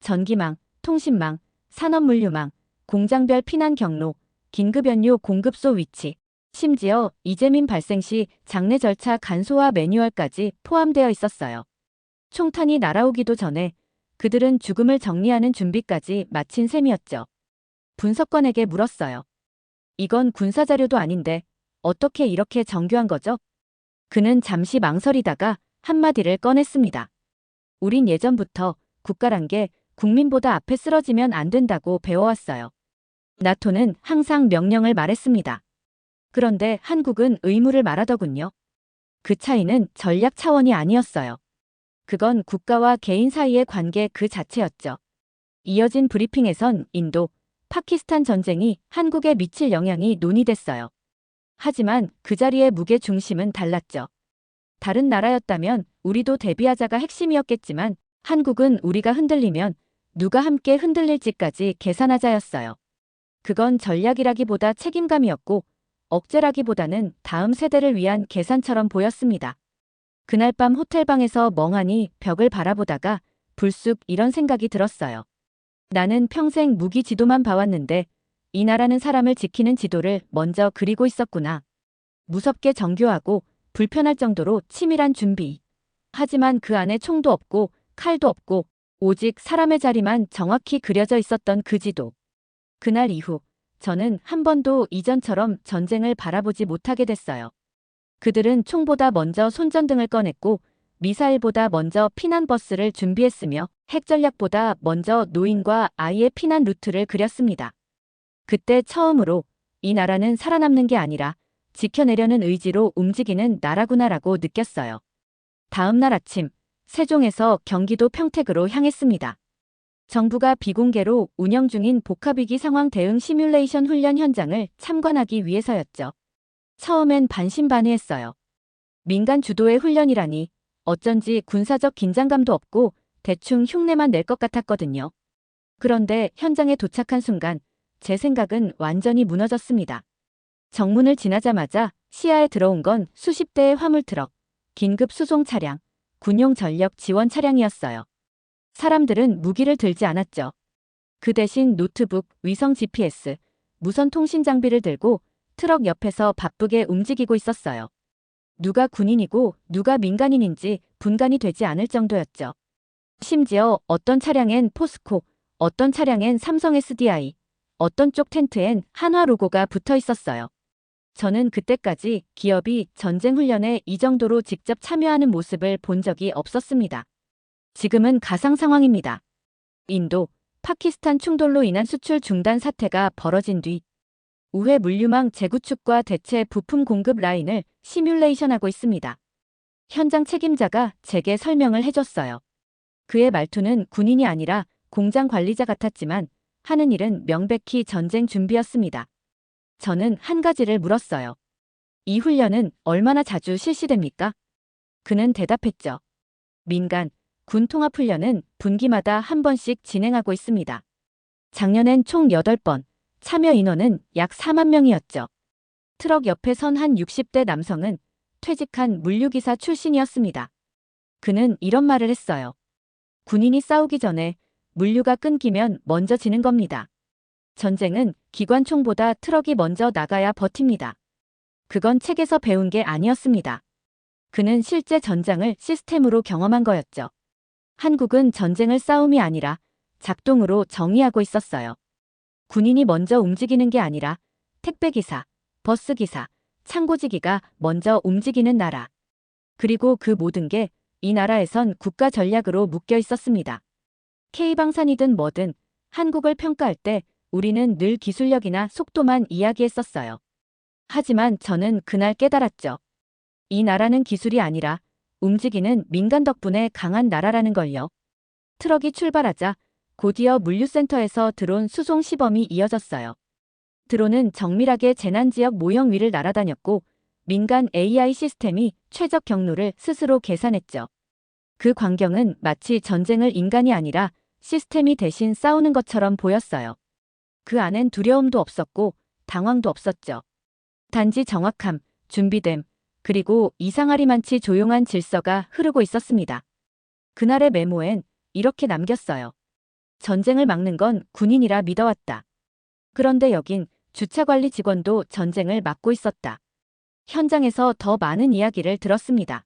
전기망, 통신망, 산업물류망, 공장별 피난 경로, 긴급연료 공급소 위치, 심지어 이재민 발생 시 장례 절차 간소화 매뉴얼까지 포함되어 있었어요. 총탄이 날아오기도 전에 그들은 죽음을 정리하는 준비까지 마친 셈이었죠. 분석관에게 물었어요. 이건 군사자료도 아닌데 어떻게 이렇게 정교한 거죠? 그는 잠시 망설이다가 한마디를 꺼냈습니다. 우린 예전부터 국가란 게 국민보다 앞에 쓰러지면 안 된다고 배워왔어요. 나토는 항상 명령을 말했습니다. 그런데 한국은 의무를 말하더군요. 그 차이는 전략 차원이 아니었어요. 그건 국가와 개인 사이의 관계 그 자체였죠. 이어진 브리핑에선 인도, 파키스탄 전쟁이 한국에 미칠 영향이 논의됐어요. 하지만 그 자리의 무게 중심은 달랐죠. 다른 나라였다면 우리도 대비하자가 핵심이었겠지만 한국은 우리가 흔들리면 누가 함께 흔들릴지까지 계산하자였어요. 그건 전략이라기보다 책임감이었고 억제라기보다는 다음 세대를 위한 계산처럼 보였습니다. 그날 밤 호텔방에서 멍하니 벽을 바라보다가 불쑥 이런 생각이 들었어요. 나는 평생 무기 지도만 봐왔는데 이 나라는 사람을 지키는 지도를 먼저 그리고 있었구나. 무섭게 정교하고 불편할 정도로 치밀한 준비. 하지만 그 안에 총도 없고 칼도 없고 오직 사람의 자리만 정확히 그려져 있었던 그 지도. 그날 이후 저는 한 번도 이전처럼 전쟁을 바라보지 못하게 됐어요. 그들은 총보다 먼저 손전등을 꺼냈고 미사일보다 먼저 피난버스를 준비했으며 핵전략보다 먼저 노인과 아이의 피난 루트를 그렸습니다. 그때 처음으로 이 나라는 살아남는 게 아니라 지켜내려는 의지로 움직이는 나라구나라고 느꼈어요. 다음 날 아침, 세종에서 경기도 평택으로 향했습니다. 정부가 비공개로 운영 중인 복합위기 상황 대응 시뮬레이션 훈련 현장을 참관하기 위해서였죠. 처음엔 반신반의했어요. 민간 주도의 훈련이라니 어쩐지 군사적 긴장감도 없고 대충 흉내만 낼 것 같았거든요. 그런데 현장에 도착한 순간 제 생각은 완전히 무너졌습니다. 정문을 지나자마자 시야에 들어온 건 수십 대의 화물트럭, 긴급 수송 차량, 군용 전력 지원 차량이었어요. 사람들은 무기를 들지 않았죠. 그 대신 노트북, 위성 GPS, 무선 통신 장비를 들고 트럭 옆에서 바쁘게 움직이고 있었어요. 누가 군인이고 누가 민간인인지 분간이 되지 않을 정도였죠. 심지어 어떤 차량엔 포스코, 어떤 차량엔 삼성 SDI, 어떤 쪽 텐트엔 한화 로고가 붙어 있었어요. 저는 그때까지 기업이 전쟁 훈련에 이 정도로 직접 참여하는 모습을 본 적이 없었습니다. 지금은 가상 상황입니다. 인도, 파키스탄 충돌로 인한 수출 중단 사태가 벌어진 뒤 우회 물류망 재구축과 대체 부품 공급 라인을 시뮬레이션하고 있습니다. 현장 책임자가 제게 설명을 해줬어요. 그의 말투는 군인이 아니라 공장 관리자 같았지만 하는 일은 명백히 전쟁 준비였습니다. 저는 한 가지를 물었어요. 이 훈련은 얼마나 자주 실시됩니까? 그는 대답했죠. 민간, 군 통합훈련은 분기마다 한 번씩 진행하고 있습니다. 작년엔 총 8번, 참여 인원은 약 4만 명이었죠. 트럭 옆에 선 한 60대 남성은 퇴직한 물류기사 출신이었습니다. 그는 이런 말을 했어요. 군인이 싸우기 전에 물류가 끊기면 먼저 지는 겁니다. 전쟁은 기관총보다 트럭이 먼저 나가야 버팁니다. 그건 책에서 배운 게 아니었습니다. 그는 실제 전장을 시스템으로 경험한 거였죠. 한국은 전쟁을 싸움이 아니라 작동으로 정의하고 있었어요. 군인이 먼저 움직이는 게 아니라 택배기사, 버스기사, 창고지기가 먼저 움직이는 나라. 그리고 그 모든 게 이 나라에선 국가 전략으로 묶여 있었습니다. K방산이든 뭐든 한국을 평가할 때 우리는 늘 기술력이나 속도만 이야기했었어요. 하지만 저는 그날 깨달았죠. 이 나라는 기술이 아니라 움직이는 민간 덕분에 강한 나라라는 걸요. 트럭이 출발하자 곧이어 물류센터에서 드론 수송 시범이 이어졌어요. 드론은 정밀하게 재난지역 모형 위를 날아다녔고 민간 AI 시스템이 최적 경로를 스스로 계산했죠. 그 광경은 마치 전쟁을 인간이 아니라 시스템이 대신 싸우는 것처럼 보였어요. 그 안엔 두려움도 없었고 당황도 없었죠. 단지 정확함, 준비됨, 그리고 이상하리만치 조용한 질서가 흐르고 있었습니다. 그날의 메모엔 이렇게 남겼어요. 전쟁을 막는 건 군인이라 믿어왔다. 그런데 여긴 주차관리 직원도 전쟁을 막고 있었다. 현장에서 더 많은 이야기를 들었습니다.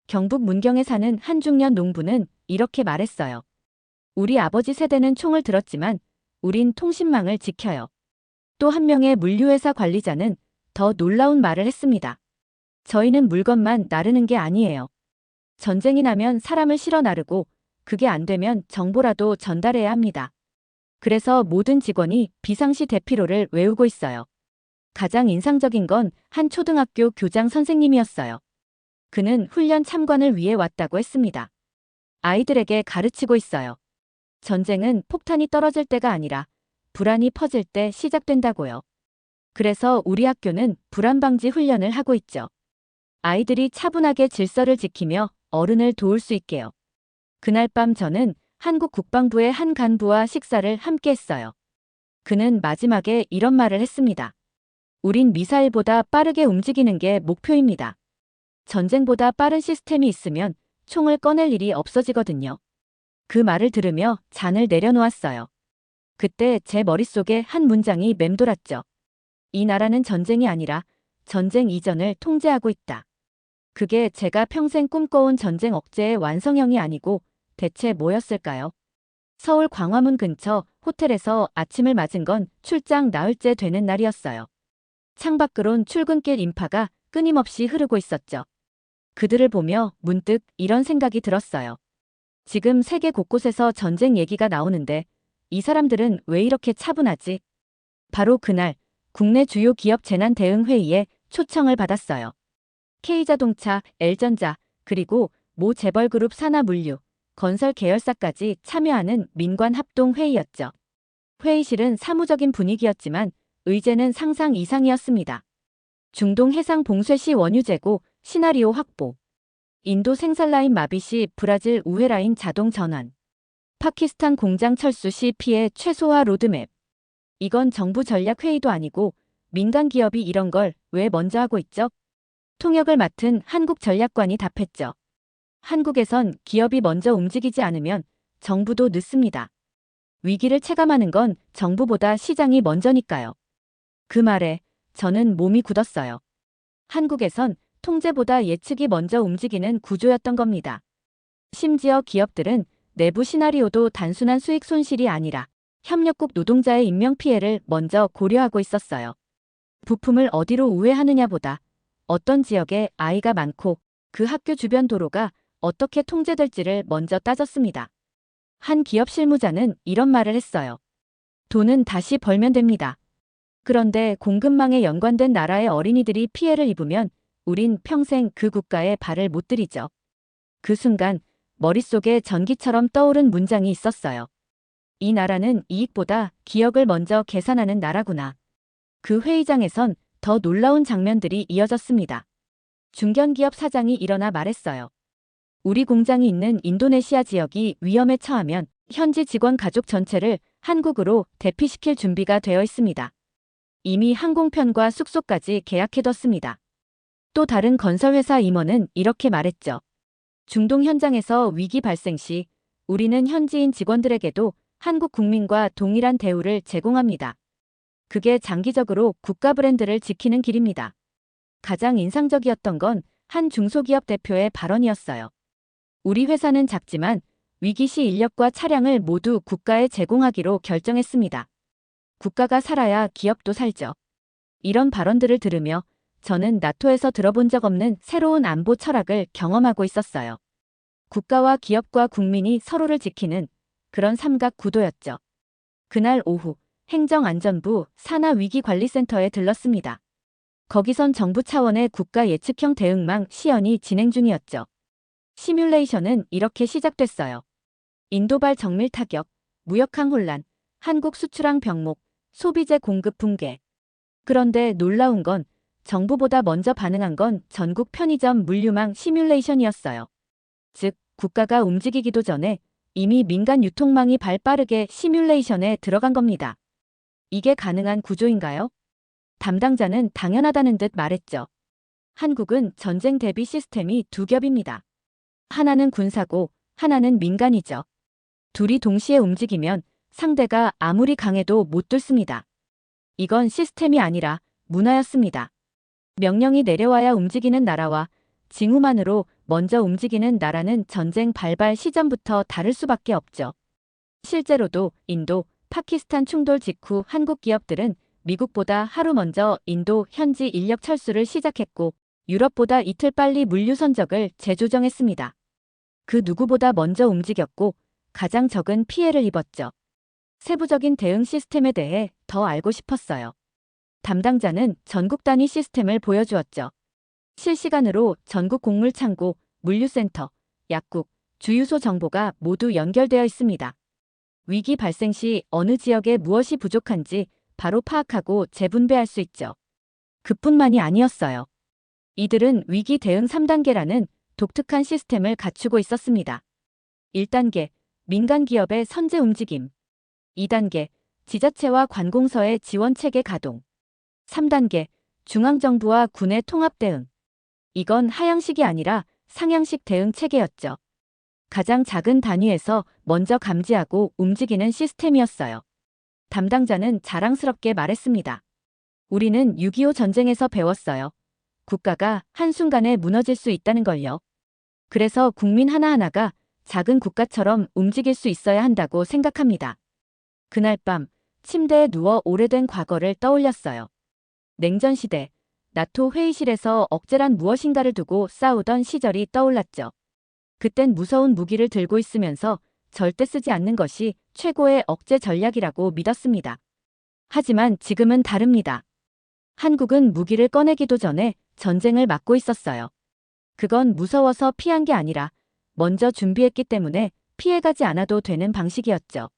경북 문경에 사는 한 중년 농부는 이렇게 말했어요. 우리 아버지 세대는 총을 들었지만 우린 통신망을 지켜요. 또 한 명의 물류회사 관리자는 더 놀라운 말을 했습니다. 저희는 물건만 나르는 게 아니에요. 전쟁이 나면 사람을 실어 나르고 그게 안 되면 정보라도 전달해야 합니다. 그래서 모든 직원이 비상시 대피로를 외우고 있어요. 가장 인상적인 건 한 초등학교 교장 선생님이었어요. 그는 훈련 참관을 위해 왔다고 했습니다. 아이들에게 가르치고 있어요. 전쟁은 폭탄이 떨어질 때가 아니라 불안이 퍼질 때 시작된다고요. 그래서 우리 학교는 불안 방지 훈련을 하고 있죠. 아이들이 차분하게 질서를 지키며 어른을 도울 수 있게요. 그날 밤 저는 한국 국방부의 한 간부와 식사를 함께 했어요. 그는 마지막에 이런 말을 했습니다. 우린 미사일보다 빠르게 움직이는 게 목표입니다. 전쟁보다 빠른 시스템이 있으면 총을 꺼낼 일이 없어지거든요. 그 말을 들으며 잔을 내려놓았어요. 그때 제 머릿속에 한 문장이 맴돌았죠. 이 나라는 전쟁이 아니라 전쟁 이전을 통제하고 있다. 그게 제가 평생 꿈꿔온 전쟁 억제의 완성형이 아니고 대체 뭐였을까요? 서울 광화문 근처 호텔에서 아침을 맞은 건 출장 나흘째 되는 날이었어요. 창밖으론 출근길 인파가 끊임없이 흐르고 있었죠. 그들을 보며 문득 이런 생각이 들었어요. 지금 세계 곳곳에서 전쟁 얘기가 나오는데 이 사람들은 왜 이렇게 차분하지? 바로 그날 국내 주요 기업 재난 대응 회의에 초청을 받았어요. K자동차, L전자, 그리고 모 재벌그룹 산하물류, 건설 계열사까지 참여하는 민관 합동 회의였죠. 회의실은 사무적인 분위기였지만 의제는 상상 이상이었습니다. 중동 해상 봉쇄 시 원유 재고, 시나리오 확보. 인도 생산라인 마비 시 브라질 우회라인 자동 전환. 파키스탄 공장 철수 시 피해 최소화 로드맵. 이건 정부 전략 회의도 아니고 민간 기업이 이런 걸 왜 먼저 하고 있죠? 통역을 맡은 한국 전략관이 답했죠. 한국에선 기업이 먼저 움직이지 않으면 정부도 늦습니다. 위기를 체감하는 건 정부보다 시장이 먼저니까요. 그 말에 저는 몸이 굳었어요. 한국에선 통제보다 예측이 먼저 움직이는 구조였던 겁니다. 심지어 기업들은 내부 시나리오도 단순한 수익 손실이 아니라 협력국 노동자의 인명피해를 먼저 고려하고 있었어요. 부품을 어디로 우회하느냐보다 어떤 지역에 아이가 많고 그 학교 주변 도로가 어떻게 통제될지를 먼저 따졌습니다. 한 기업 실무자는 이런 말을 했어요. 돈은 다시 벌면 됩니다. 그런데 공급망에 연관된 나라의 어린이들이 피해를 입으면 우린 평생 그 국가에 발을 못 들이죠. 그 순간 머릿속에 전기처럼 떠오른 문장이 있었어요. 이 나라는 이익보다 기억을 먼저 계산하는 나라구나. 그 회의장에선 더 놀라운 장면들이 이어졌습니다. 중견기업 사장이 일어나 말했어요. 우리 공장이 있는 인도네시아 지역이 위험에 처하면 현지 직원 가족 전체를 한국으로 대피시킬 준비가 되어 있습니다. 이미 항공편과 숙소까지 계약해뒀습니다. 또 다른 건설회사 임원은 이렇게 말했죠. 중동 현장에서 위기 발생 시 우리는 현지인 직원들에게도 한국 국민과 동일한 대우를 제공합니다. 그게 장기적으로 국가 브랜드를 지키는 길입니다. 가장 인상적이었던 건 한 중소기업 대표의 발언이었어요. 우리 회사는 작지만 위기 시 인력과 차량을 모두 국가에 제공하기로 결정했습니다. 국가가 살아야 기업도 살죠. 이런 발언들을 들으며 저는 나토에서 들어본 적 없는 새로운 안보 철학을 경험하고 있었어요. 국가와 기업과 국민이 서로를 지키는 그런 삼각 구도였죠. 그날 오후 행정안전부 산하위기관리센터에 들렀습니다. 거기선 정부 차원의 국가 예측형 대응망 시연이 진행 중이었죠. 시뮬레이션은 이렇게 시작됐어요. 인도발 정밀 타격, 무역항 혼란, 한국 수출항 병목, 소비재 공급 붕괴. 그런데 놀라운 건 정부보다 먼저 반응한 건 전국 편의점 물류망 시뮬레이션이었어요. 즉, 국가가 움직이기도 전에 이미 민간 유통망이 발빠르게 시뮬레이션에 들어간 겁니다. 이게 가능한 구조인가요? 담당자는 당연하다는 듯 말했죠. 한국은 전쟁 대비 시스템이 두 겹입니다. 하나는 군사고 하나는 민간이죠. 둘이 동시에 움직이면 상대가 아무리 강해도 못 뚫습니다. 이건 시스템이 아니라 문화였습니다. 명령이 내려와야 움직이는 나라와 징후만으로 먼저 움직이는 나라는 전쟁 발발 시점부터 다를 수밖에 없죠. 실제로도 인도, 파키스탄 충돌 직후 한국 기업들은 미국보다 하루 먼저 인도 현지 인력 철수를 시작했고 유럽보다 이틀 빨리 물류 선적을 재조정했습니다. 그 누구보다 먼저 움직였고 가장 적은 피해를 입었죠. 세부적인 대응 시스템에 대해 더 알고 싶었어요. 담당자는 전국 단위 시스템을 보여주었죠. 실시간으로 전국 곡물창고, 물류센터, 약국, 주유소 정보가 모두 연결되어 있습니다. 위기 발생 시 어느 지역에 무엇이 부족한지 바로 파악하고 재분배할 수 있죠. 그뿐만이 아니었어요. 이들은 위기 대응 3단계라는 독특한 시스템을 갖추고 있었습니다. 1단계, 민간 기업의 선제 움직임. 2단계, 지자체와 관공서의 지원체계 가동. 3단계, 중앙정부와 군의 통합 대응. 이건 하향식이 아니라 상향식 대응 체계였죠. 가장 작은 단위에서 먼저 감지하고 움직이는 시스템이었어요. 담당자는 자랑스럽게 말했습니다. 우리는 6.25 전쟁에서 배웠어요. 국가가 한순간에 무너질 수 있다는 걸요. 그래서 국민 하나하나가 작은 국가처럼 움직일 수 있어야 한다고 생각합니다. 그날 밤 침대에 누워 오래된 과거를 떠올렸어요. 냉전 시대, 나토 회의실에서 억제란 무엇인가를 두고 싸우던 시절이 떠올랐죠. 그땐 무서운 무기를 들고 있으면서 절대 쓰지 않는 것이 최고의 억제 전략이라고 믿었습니다. 하지만 지금은 다릅니다. 한국은 무기를 꺼내기도 전에 전쟁을 막고 있었어요. 그건 무서워서 피한 게 아니라 먼저 준비했기 때문에 피해가지 않아도 되는 방식이었죠.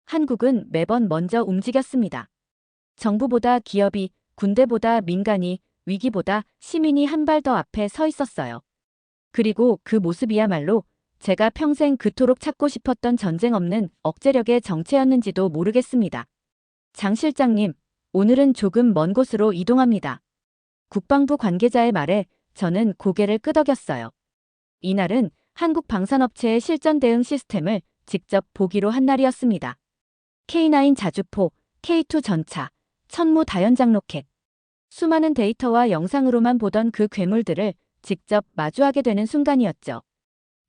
한국은 매번 먼저 움직였습니다. 정부보다 기업이, 군대보다 민간이, 위기보다 시민이 한 발 더 앞에 서 있었어요. 그리고 그 모습이야말로 제가 평생 그토록 찾고 싶었던 전쟁 없는 억제력의 정체였는지도 모르겠습니다. 장 실장님, 오늘은 조금 먼 곳으로 이동합니다. 국방부 관계자의 말에 저는 고개를 끄덕였어요. 이날은 한국 방산업체의 실전 대응 시스템을 직접 보기로 한 날이었습니다. K9 자주포, K2 전차, 천무 다연장 로켓. 수많은 데이터와 영상으로만 보던 그 괴물들을 직접 마주하게 되는 순간이었죠.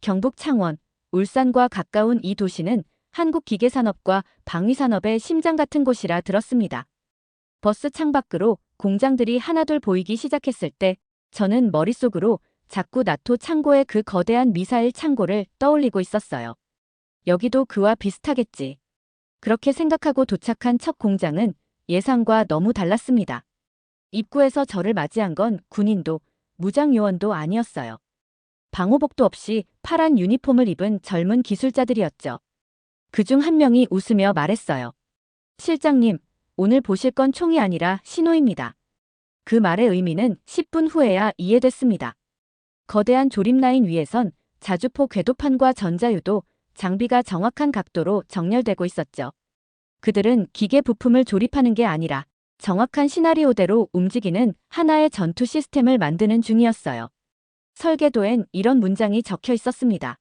경북 창원, 울산과 가까운 이 도시는 한국 기계산업과 방위산업의 심장 같은 곳이라 들었습니다. 버스 창밖으로 공장들이 하나둘 보이기 시작했을 때 저는 머릿속으로 자꾸 나토 창고의 그 거대한 미사일 창고를 떠올리고 있었어요. 여기도 그와 비슷하겠지. 그렇게 생각하고 도착한 첫 공장은 예상과 너무 달랐습니다. 입구에서 저를 맞이한 건 군인도 무장요원도 아니었어요. 방호복도 없이 파란 유니폼을 입은 젊은 기술자들이었죠. 그중 한 명이 웃으며 말했어요. 실장님, 오늘 보실 건 총이 아니라 신호입니다. 그 말의 의미는 10분 후에야 이해됐습니다. 거대한 조립라인 위에선 자주포 궤도판과 전자유도, 장비가 정확한 각도로 정렬되고 있었죠. 그들은 기계 부품을 조립하는 게 아니라 정확한 시나리오대로 움직이는 하나의 전투 시스템을 만드는 중이었어요. 설계도엔 이런 문장이 적혀 있었습니다.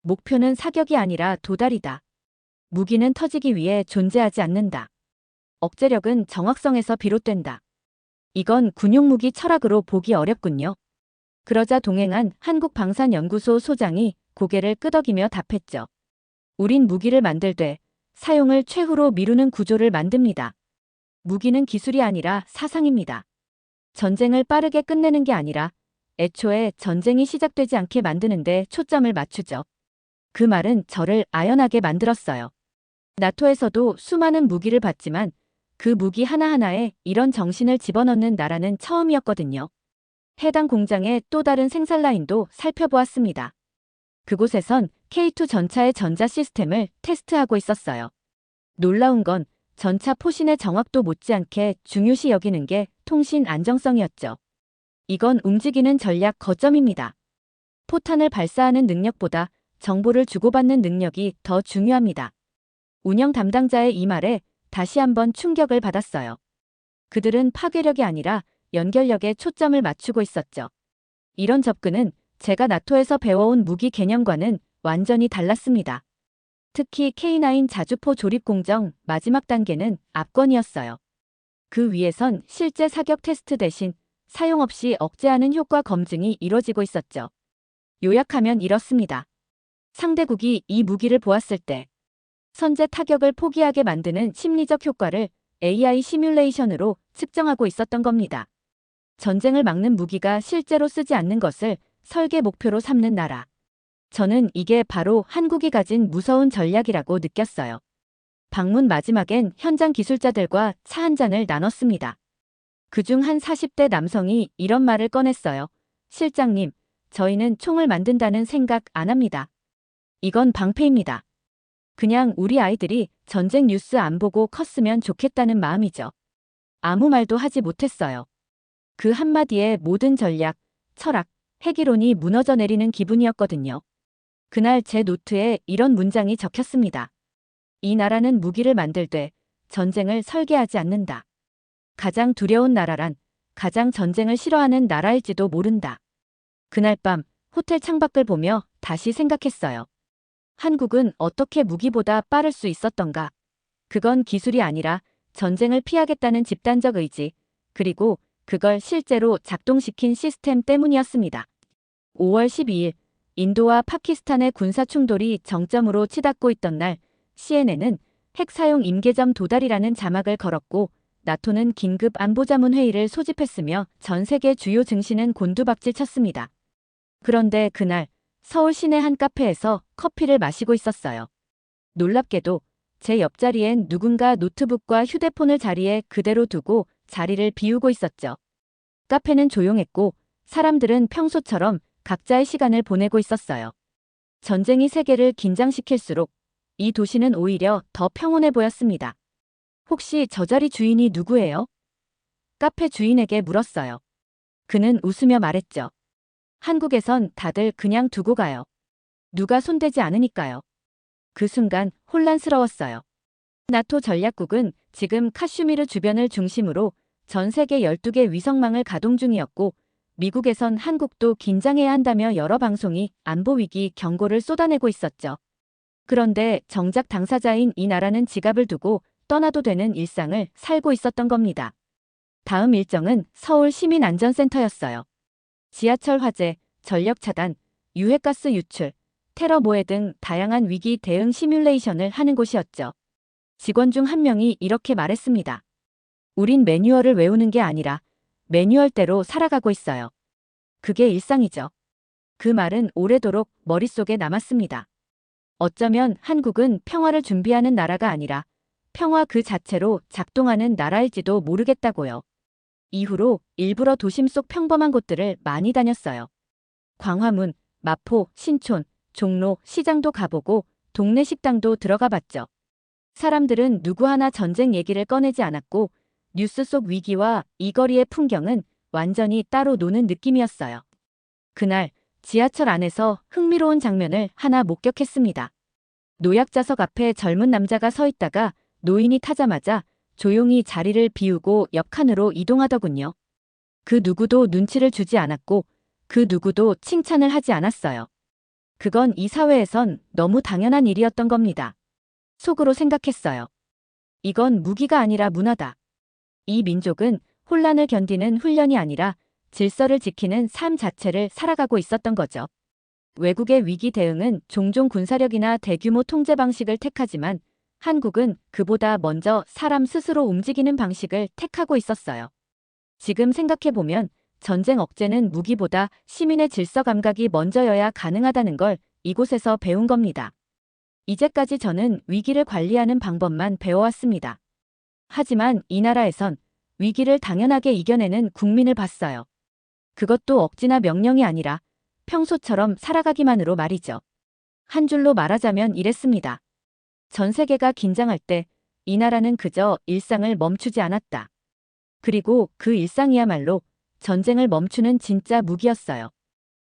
목표는 사격이 아니라 도달이다. 무기는 터지기 위해 존재하지 않는다. 억제력은 정확성에서 비롯된다. 이건 군용무기 철학으로 보기 어렵군요. 그러자 동행한 한국방산연구소 소장이 고개를 끄덕이며 답했죠. 우린 무기를 만들 때 사용을 최후로 미루는 구조를 만듭니다. 무기는 기술이 아니라 사상입니다. 전쟁을 빠르게 끝내는 게 아니라 애초에 전쟁이 시작되지 않게 만드는 데 초점을 맞추죠. 그 말은 저를 아연하게 만들었어요. 나토에서도 수많은 무기를 봤지만 그 무기 하나하나에 이런 정신을 집어넣는 나라는 처음이었거든요. 해당 공장의 또 다른 생산 라인도 살펴보았습니다. 그곳에선 K2 전차의 전자 시스템을 테스트하고 있었어요. 놀라운 건 전차 포신의 정확도 못지않게 중요시 여기는 게 통신 안정성이었죠. 이건 움직이는 전략 거점입니다. 포탄을 발사하는 능력보다 정보를 주고받는 능력이 더 중요합니다. 운영 담당자의 이 말에 다시 한번 충격을 받았어요. 그들은 파괴력이 아니라 연결력에 초점을 맞추고 있었죠. 이런 접근은 제가 나토에서 배워온 무기 개념과는 완전히 달랐습니다. 특히 K9 자주포 조립 공정 마지막 단계는 압권이었어요. 그 위에선 실제 사격 테스트 대신 사용 없이 억제하는 효과 검증이 이뤄지고 있었죠. 요약하면 이렇습니다. 상대국이 이 무기를 보았을 때 선제 타격을 포기하게 만드는 심리적 효과를 AI 시뮬레이션으로 측정하고 있었던 겁니다. 전쟁을 막는 무기가 실제로 쓰지 않는 것을 설계 목표로 삼는 나라. 저는 이게 바로 한국이 가진 무서운 전략이라고 느꼈어요. 방문 마지막엔 현장 기술자들과 차 한 잔을 나눴습니다. 그중 한 40대 남성이 이런 말을 꺼냈어요. 실장님, 저희는 총을 만든다는 생각 안 합니다. 이건 방패입니다. 그냥 우리 아이들이 전쟁 뉴스 안 보고 컸으면 좋겠다는 마음이죠. 아무 말도 하지 못했어요. 그 한마디에 모든 전략, 철학, 핵이론이 무너져 내리는 기분이었거든요. 그날 제 노트에 이런 문장이 적혔습니다. 이 나라는 무기를 만들 때 전쟁을 설계하지 않는다. 가장 두려운 나라란 가장 전쟁을 싫어하는 나라일지도 모른다. 그날 밤 호텔 창밖을 보며 다시 생각했어요. 한국은 어떻게 무기보다 빠를 수 있었던가? 그건 기술이 아니라 전쟁을 피하겠다는 집단적 의지, 그리고 그걸 실제로 작동시킨 시스템 때문이었습니다. 5월 12일, 인도와 파키스탄의 군사 충돌이 정점으로 치닫고 있던 날, CNN은 핵 사용 임계점 도달이라는 자막을 걸었고, 나토는 긴급 안보자문 회의를 소집했으며 전 세계 주요 증시는 곤두박질 쳤습니다. 그런데 그날 서울 시내 한 카페에서 커피를 마시고 있었어요. 놀랍게도 제 옆자리엔 누군가 노트북과 휴대폰을 자리에 그대로 두고 자리를 비우고 있었죠. 카페는 조용했고 사람들은 평소처럼 각자의 시간을 보내고 있었어요. 전쟁이 세계를 긴장시킬수록 이 도시는 오히려 더 평온해 보였습니다. 혹시 저 자리 주인이 누구예요? 카페 주인에게 물었어요. 그는 웃으며 말했죠. 한국에선 다들 그냥 두고 가요. 누가 손대지 않으니까요. 그 순간 혼란스러웠어요. 나토 전략국은 지금 카슈미르 주변을 중심으로 전 세계 12개 위성망을 가동 중이었고 미국에선 한국도 긴장해야 한다며 여러 방송이 안보위기 경고를 쏟아내고 있었죠. 그런데 정작 당사자인 이 나라는 지갑을 두고 떠나도 되는 일상을 살고 있었던 겁니다. 다음 일정은 서울 시민안전센터였어요. 지하철 화재, 전력 차단, 유해가스 유출, 테러 모해 등 다양한 위기 대응 시뮬레이션을 하는 곳이었죠. 직원 중 한 명이 이렇게 말했습니다. 우린 매뉴얼을 외우는 게 아니라 매뉴얼대로 살아가고 있어요. 그게 일상이죠. 그 말은 오래도록 머릿속에 남았습니다. 어쩌면 한국은 평화를 준비하는 나라가 아니라 평화 그 자체로 작동하는 나라일지도 모르겠다고요. 이후로 일부러 도심 속 평범한 곳들을 많이 다녔어요. 광화문, 마포, 신촌, 종로, 시장도 가보고 동네 식당도 들어가 봤죠. 사람들은 누구 하나 전쟁 얘기를 꺼내지 않았고 뉴스 속 위기와 이 거리의 풍경은 완전히 따로 노는 느낌이었어요. 그날 지하철 안에서 흥미로운 장면을 하나 목격했습니다. 노약자석 앞에 젊은 남자가 서 있다가 노인이 타자마자 조용히 자리를 비우고 옆 칸으로 이동하더군요. 그 누구도 눈치를 주지 않았고 그 누구도 칭찬을 하지 않았어요. 그건 이 사회에선 너무 당연한 일이었던 겁니다. 속으로 생각했어요. 이건 무기가 아니라 문화다. 이 민족은 혼란을 견디는 훈련이 아니라 질서를 지키는 삶 자체를 살아가고 있었던 거죠. 외국의 위기 대응은 종종 군사력이나 대규모 통제 방식을 택하지만 한국은 그보다 먼저 사람 스스로 움직이는 방식을 택하고 있었어요. 지금 생각해보면 전쟁 억제는 무기보다 시민의 질서 감각이 먼저여야 가능하다는 걸 이곳에서 배운 겁니다. 이제까지 저는 위기를 관리하는 방법만 배워왔습니다. 하지만 이 나라에선 위기를 당연하게 이겨내는 국민을 봤어요. 그것도 억지나 명령이 아니라 평소처럼 살아가기만으로 말이죠. 한 줄로 말하자면 이랬습니다. 전 세계가 긴장할 때 이 나라는 그저 일상을 멈추지 않았다. 그리고 그 일상이야말로 전쟁을 멈추는 진짜 무기였어요.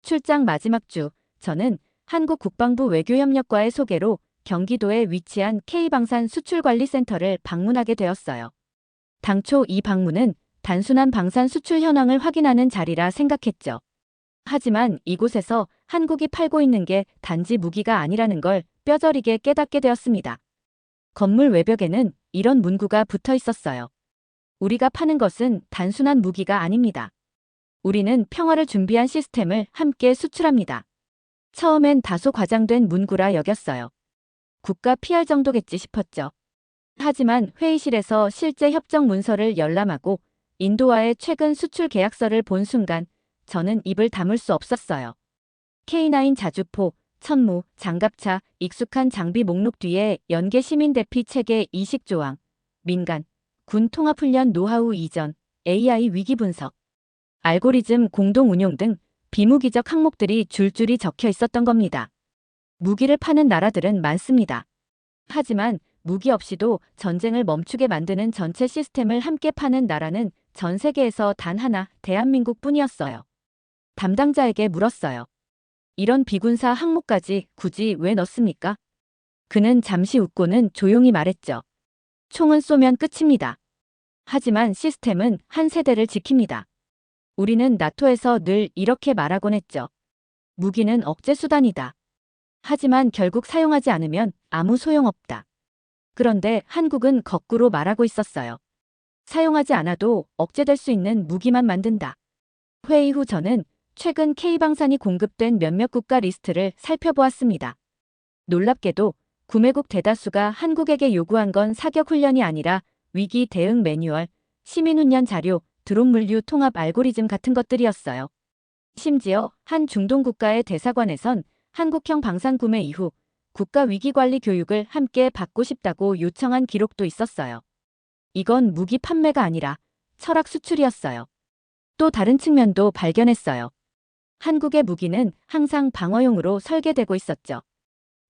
출장 마지막 주, 저는 한국 국방부 외교협력과의 소개로 경기도에 위치한 K방산 수출관리센터를 방문하게 되었어요. 당초 이 방문은 단순한 방산 수출 현황을 확인하는 자리라 생각했죠. 하지만 이곳에서 한국이 팔고 있는 게 단지 무기가 아니라는 걸 뼈저리게 깨닫게 되었습니다. 건물 외벽에는 이런 문구가 붙어 있었어요. 우리가 파는 것은 단순한 무기가 아닙니다. 우리는 평화를 준비한 시스템을 함께 수출합니다. 처음엔 다소 과장된 문구라 여겼어요. 국가 피할 정도겠지 싶었죠. 하지만 회의실에서 실제 협정 문서를 열람하고 인도와의 최근 수출 계약서를 본 순간 저는 입을 다물 수 없었어요. K9 자주포, 천무, 장갑차, 익숙한 장비 목록 뒤에 연계 시민 대피 체계 이식 조항, 민간, 군 통합훈련 노하우 이전, AI 위기 분석, 알고리즘 공동 운용 등 비무기적 항목들이 줄줄이 적혀 있었던 겁니다. 무기를 파는 나라들은 많습니다. 하지만 무기 없이도 전쟁을 멈추게 만드는 전체 시스템을 함께 파는 나라는 전 세계에서 단 하나, 대한민국뿐이었어요. 담당자에게 물었어요. 이런 비군사 항목까지 굳이 왜 넣습니까? 그는 잠시 웃고는 조용히 말했죠. 총은 쏘면 끝입니다. 하지만 시스템은 한 세대를 지킵니다. 우리는 나토에서 늘 이렇게 말하곤 했죠. 무기는 억제 수단이다. 하지만 결국 사용하지 않으면 아무 소용없다. 그런데 한국은 거꾸로 말하고 있었어요. 사용하지 않아도 억제될 수 있는 무기만 만든다. 회의 후 저는 최근 K방산이 공급된 몇몇 국가 리스트를 살펴보았습니다. 놀랍게도 구매국 대다수가 한국에게 요구한 건 사격 훈련이 아니라 위기 대응 매뉴얼, 시민훈련 자료, 드론 물류 통합 알고리즘 같은 것들이었어요. 심지어 한 중동 국가의 대사관에선 한국형 방산 구매 이후 국가 위기관리 교육을 함께 받고 싶다고 요청한 기록도 있었어요. 이건 무기 판매가 아니라 철학 수출이었어요. 또 다른 측면도 발견했어요. 한국의 무기는 항상 방어용으로 설계되고 있었죠.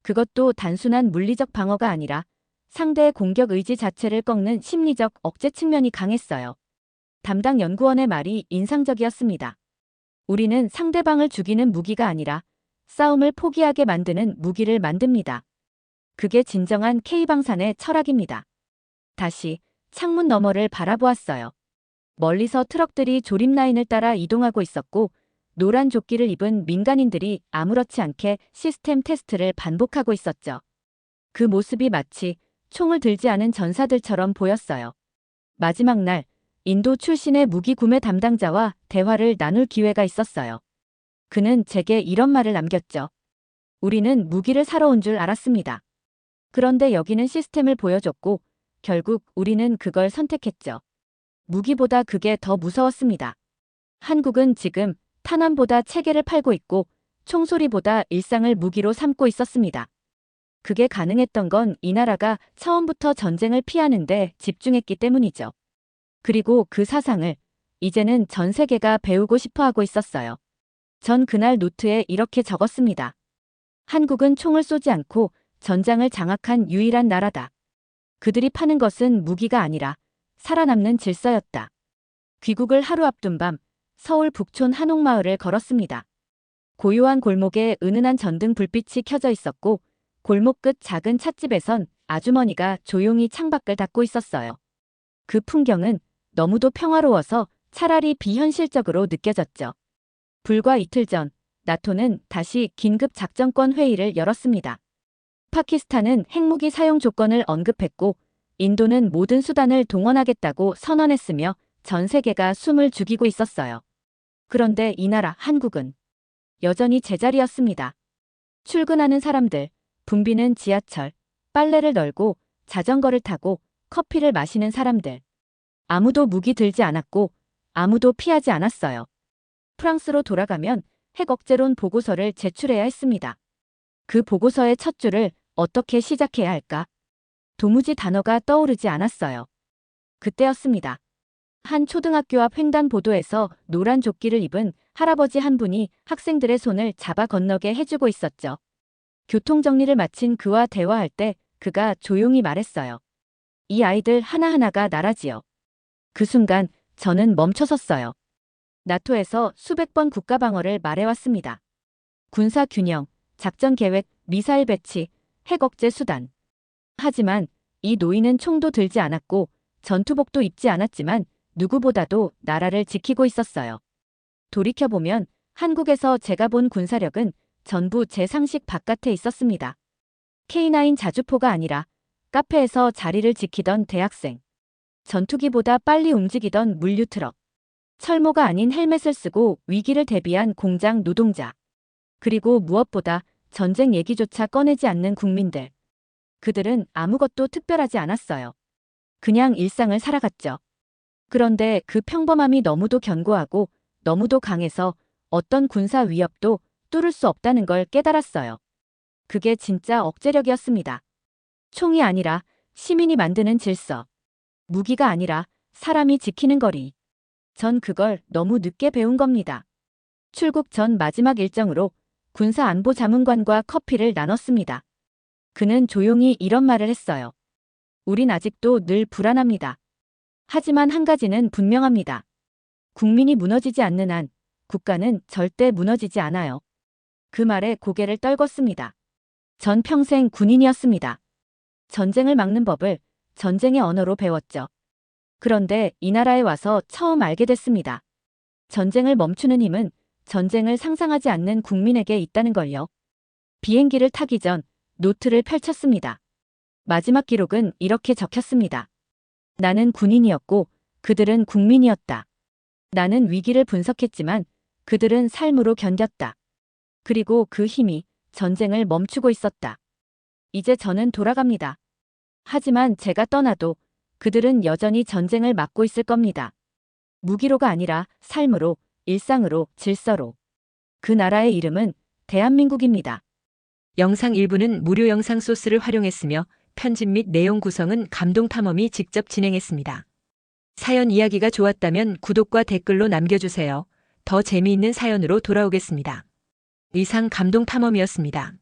그것도 단순한 물리적 방어가 아니라 상대의 공격 의지 자체를 꺾는 심리적 억제 측면이 강했어요. 담당 연구원의 말이 인상적이었습니다. 우리는 상대방을 죽이는 무기가 아니라 싸움을 포기하게 만드는 무기를 만듭니다. 그게 진정한 K방산의 철학입니다. 다시 창문 너머를 바라보았어요. 멀리서 트럭들이 조립 라인을 따라 이동하고 있었고 노란 조끼를 입은 민간인들이 아무렇지 않게 시스템 테스트를 반복하고 있었죠. 그 모습이 마치 총을 들지 않은 전사들처럼 보였어요. 마지막 날 인도 출신의 무기 구매 담당자와 대화를 나눌 기회가 있었어요. 그는 제게 이런 말을 남겼죠. 우리는 무기를 사러 온 줄 알았습니다. 그런데 여기는 시스템을 보여줬고 결국 우리는 그걸 선택했죠. 무기보다 그게 더 무서웠습니다. 한국은 지금 탄환보다 체계를 팔고 있고 총소리보다 일상을 무기로 삼고 있었습니다. 그게 가능했던 건 이 나라가 처음부터 전쟁을 피하는데 집중했기 때문이죠. 그리고 그 사상을 이제는 전 세계가 배우고 싶어 하고 있었어요. 전 그날 노트에 이렇게 적었습니다. 한국은 총을 쏘지 않고 전장을 장악한 유일한 나라다. 그들이 파는 것은 무기가 아니라 살아남는 질서였다. 귀국을 하루 앞둔 밤 서울 북촌 한옥마을을 걸었습니다. 고요한 골목에 은은한 전등 불빛이 켜져 있었고 골목 끝 작은 찻집에선 아주머니가 조용히 창밖을 닫고 있었어요. 그 풍경은 너무도 평화로워서 차라리 비현실적으로 느껴졌죠. 불과 이틀 전 나토는 다시 긴급 작전권 회의를 열었습니다. 파키스탄은 핵무기 사용 조건을 언급했고 인도는 모든 수단을 동원하겠다고 선언했으며 전 세계가 숨을 죽이고 있었어요. 그런데 이 나라 한국은 여전히 제자리였습니다. 출근하는 사람들, 붐비는 지하철, 빨래를 널고 자전거를 타고 커피를 마시는 사람들. 아무도 무기 들지 않았고 아무도 피하지 않았어요. 프랑스로 돌아가면 핵 억제론 보고서를 제출해야 했습니다. 그 보고서의 첫 줄을 어떻게 시작해야 할까? 도무지 단어가 떠오르지 않았어요. 그때였습니다. 한 초등학교 앞 횡단보도에서 노란 조끼를 입은 할아버지 한 분이 학생들의 손을 잡아 건너게 해주고 있었죠. 교통정리를 마친 그와 대화할 때 그가 조용히 말했어요. 이 아이들 하나하나가 나라지요. 그 순간 저는 멈춰섰어요. 나토에서 수백 번 국가방어를 말해왔습니다. 군사 균형, 작전 계획, 미사일 배치, 핵 억제 수단. 하지만 이 노인은 총도 들지 않았고 전투복도 입지 않았지만 누구보다도 나라를 지키고 있었어요. 돌이켜보면 한국에서 제가 본 군사력은 전부 제 상식 바깥에 있었습니다. K9 자주포가 아니라 카페에서 자리를 지키던 대학생. 전투기보다 빨리 움직이던 물류트럭. 철모가 아닌 헬멧을 쓰고 위기를 대비한 공장 노동자. 그리고 무엇보다 전쟁 얘기조차 꺼내지 않는 국민들. 그들은 아무것도 특별하지 않았어요. 그냥 일상을 살아갔죠. 그런데 그 평범함이 너무도 견고하고 너무도 강해서 어떤 군사 위협도 뚫을 수 없다는 걸 깨달았어요. 그게 진짜 억제력이었습니다. 총이 아니라 시민이 만드는 질서. 무기가 아니라 사람이 지키는 거리. 전 그걸 너무 늦게 배운 겁니다. 출국 전 마지막 일정으로 군사안보자문관과 커피를 나눴습니다. 그는 조용히 이런 말을 했어요. 우린 아직도 늘 불안합니다. 하지만 한 가지는 분명합니다. 국민이 무너지지 않는 한 국가는 절대 무너지지 않아요. 그 말에 고개를 떨궜습니다. 전 평생 군인이었습니다. 전쟁을 막는 법을 전쟁의 언어로 배웠죠. 그런데 이 나라에 와서 처음 알게 됐습니다. 전쟁을 멈추는 힘은 전쟁을 상상하지 않는 국민에게 있다는 걸요. 비행기를 타기 전 노트를 펼쳤습니다. 마지막 기록은 이렇게 적혔습니다. 나는 군인이었고 그들은 국민이었다. 나는 위기를 분석했지만 그들은 삶으로 견뎠다. 그리고 그 힘이 전쟁을 멈추고 있었다. 이제 저는 돌아갑니다. 하지만 제가 떠나도 그들은 여전히 전쟁을 막고 있을 겁니다. 무기로가 아니라 삶으로, 일상으로, 질서로. 그 나라의 이름은 대한민국입니다. 영상 일부는 무료 영상 소스를 활용했으며 편집 및 내용 구성은 감동탐험이 직접 진행했습니다. 사연 이야기가 좋았다면 구독과 댓글로 남겨주세요. 더 재미있는 사연으로 돌아오겠습니다. 이상 감동탐험이었습니다.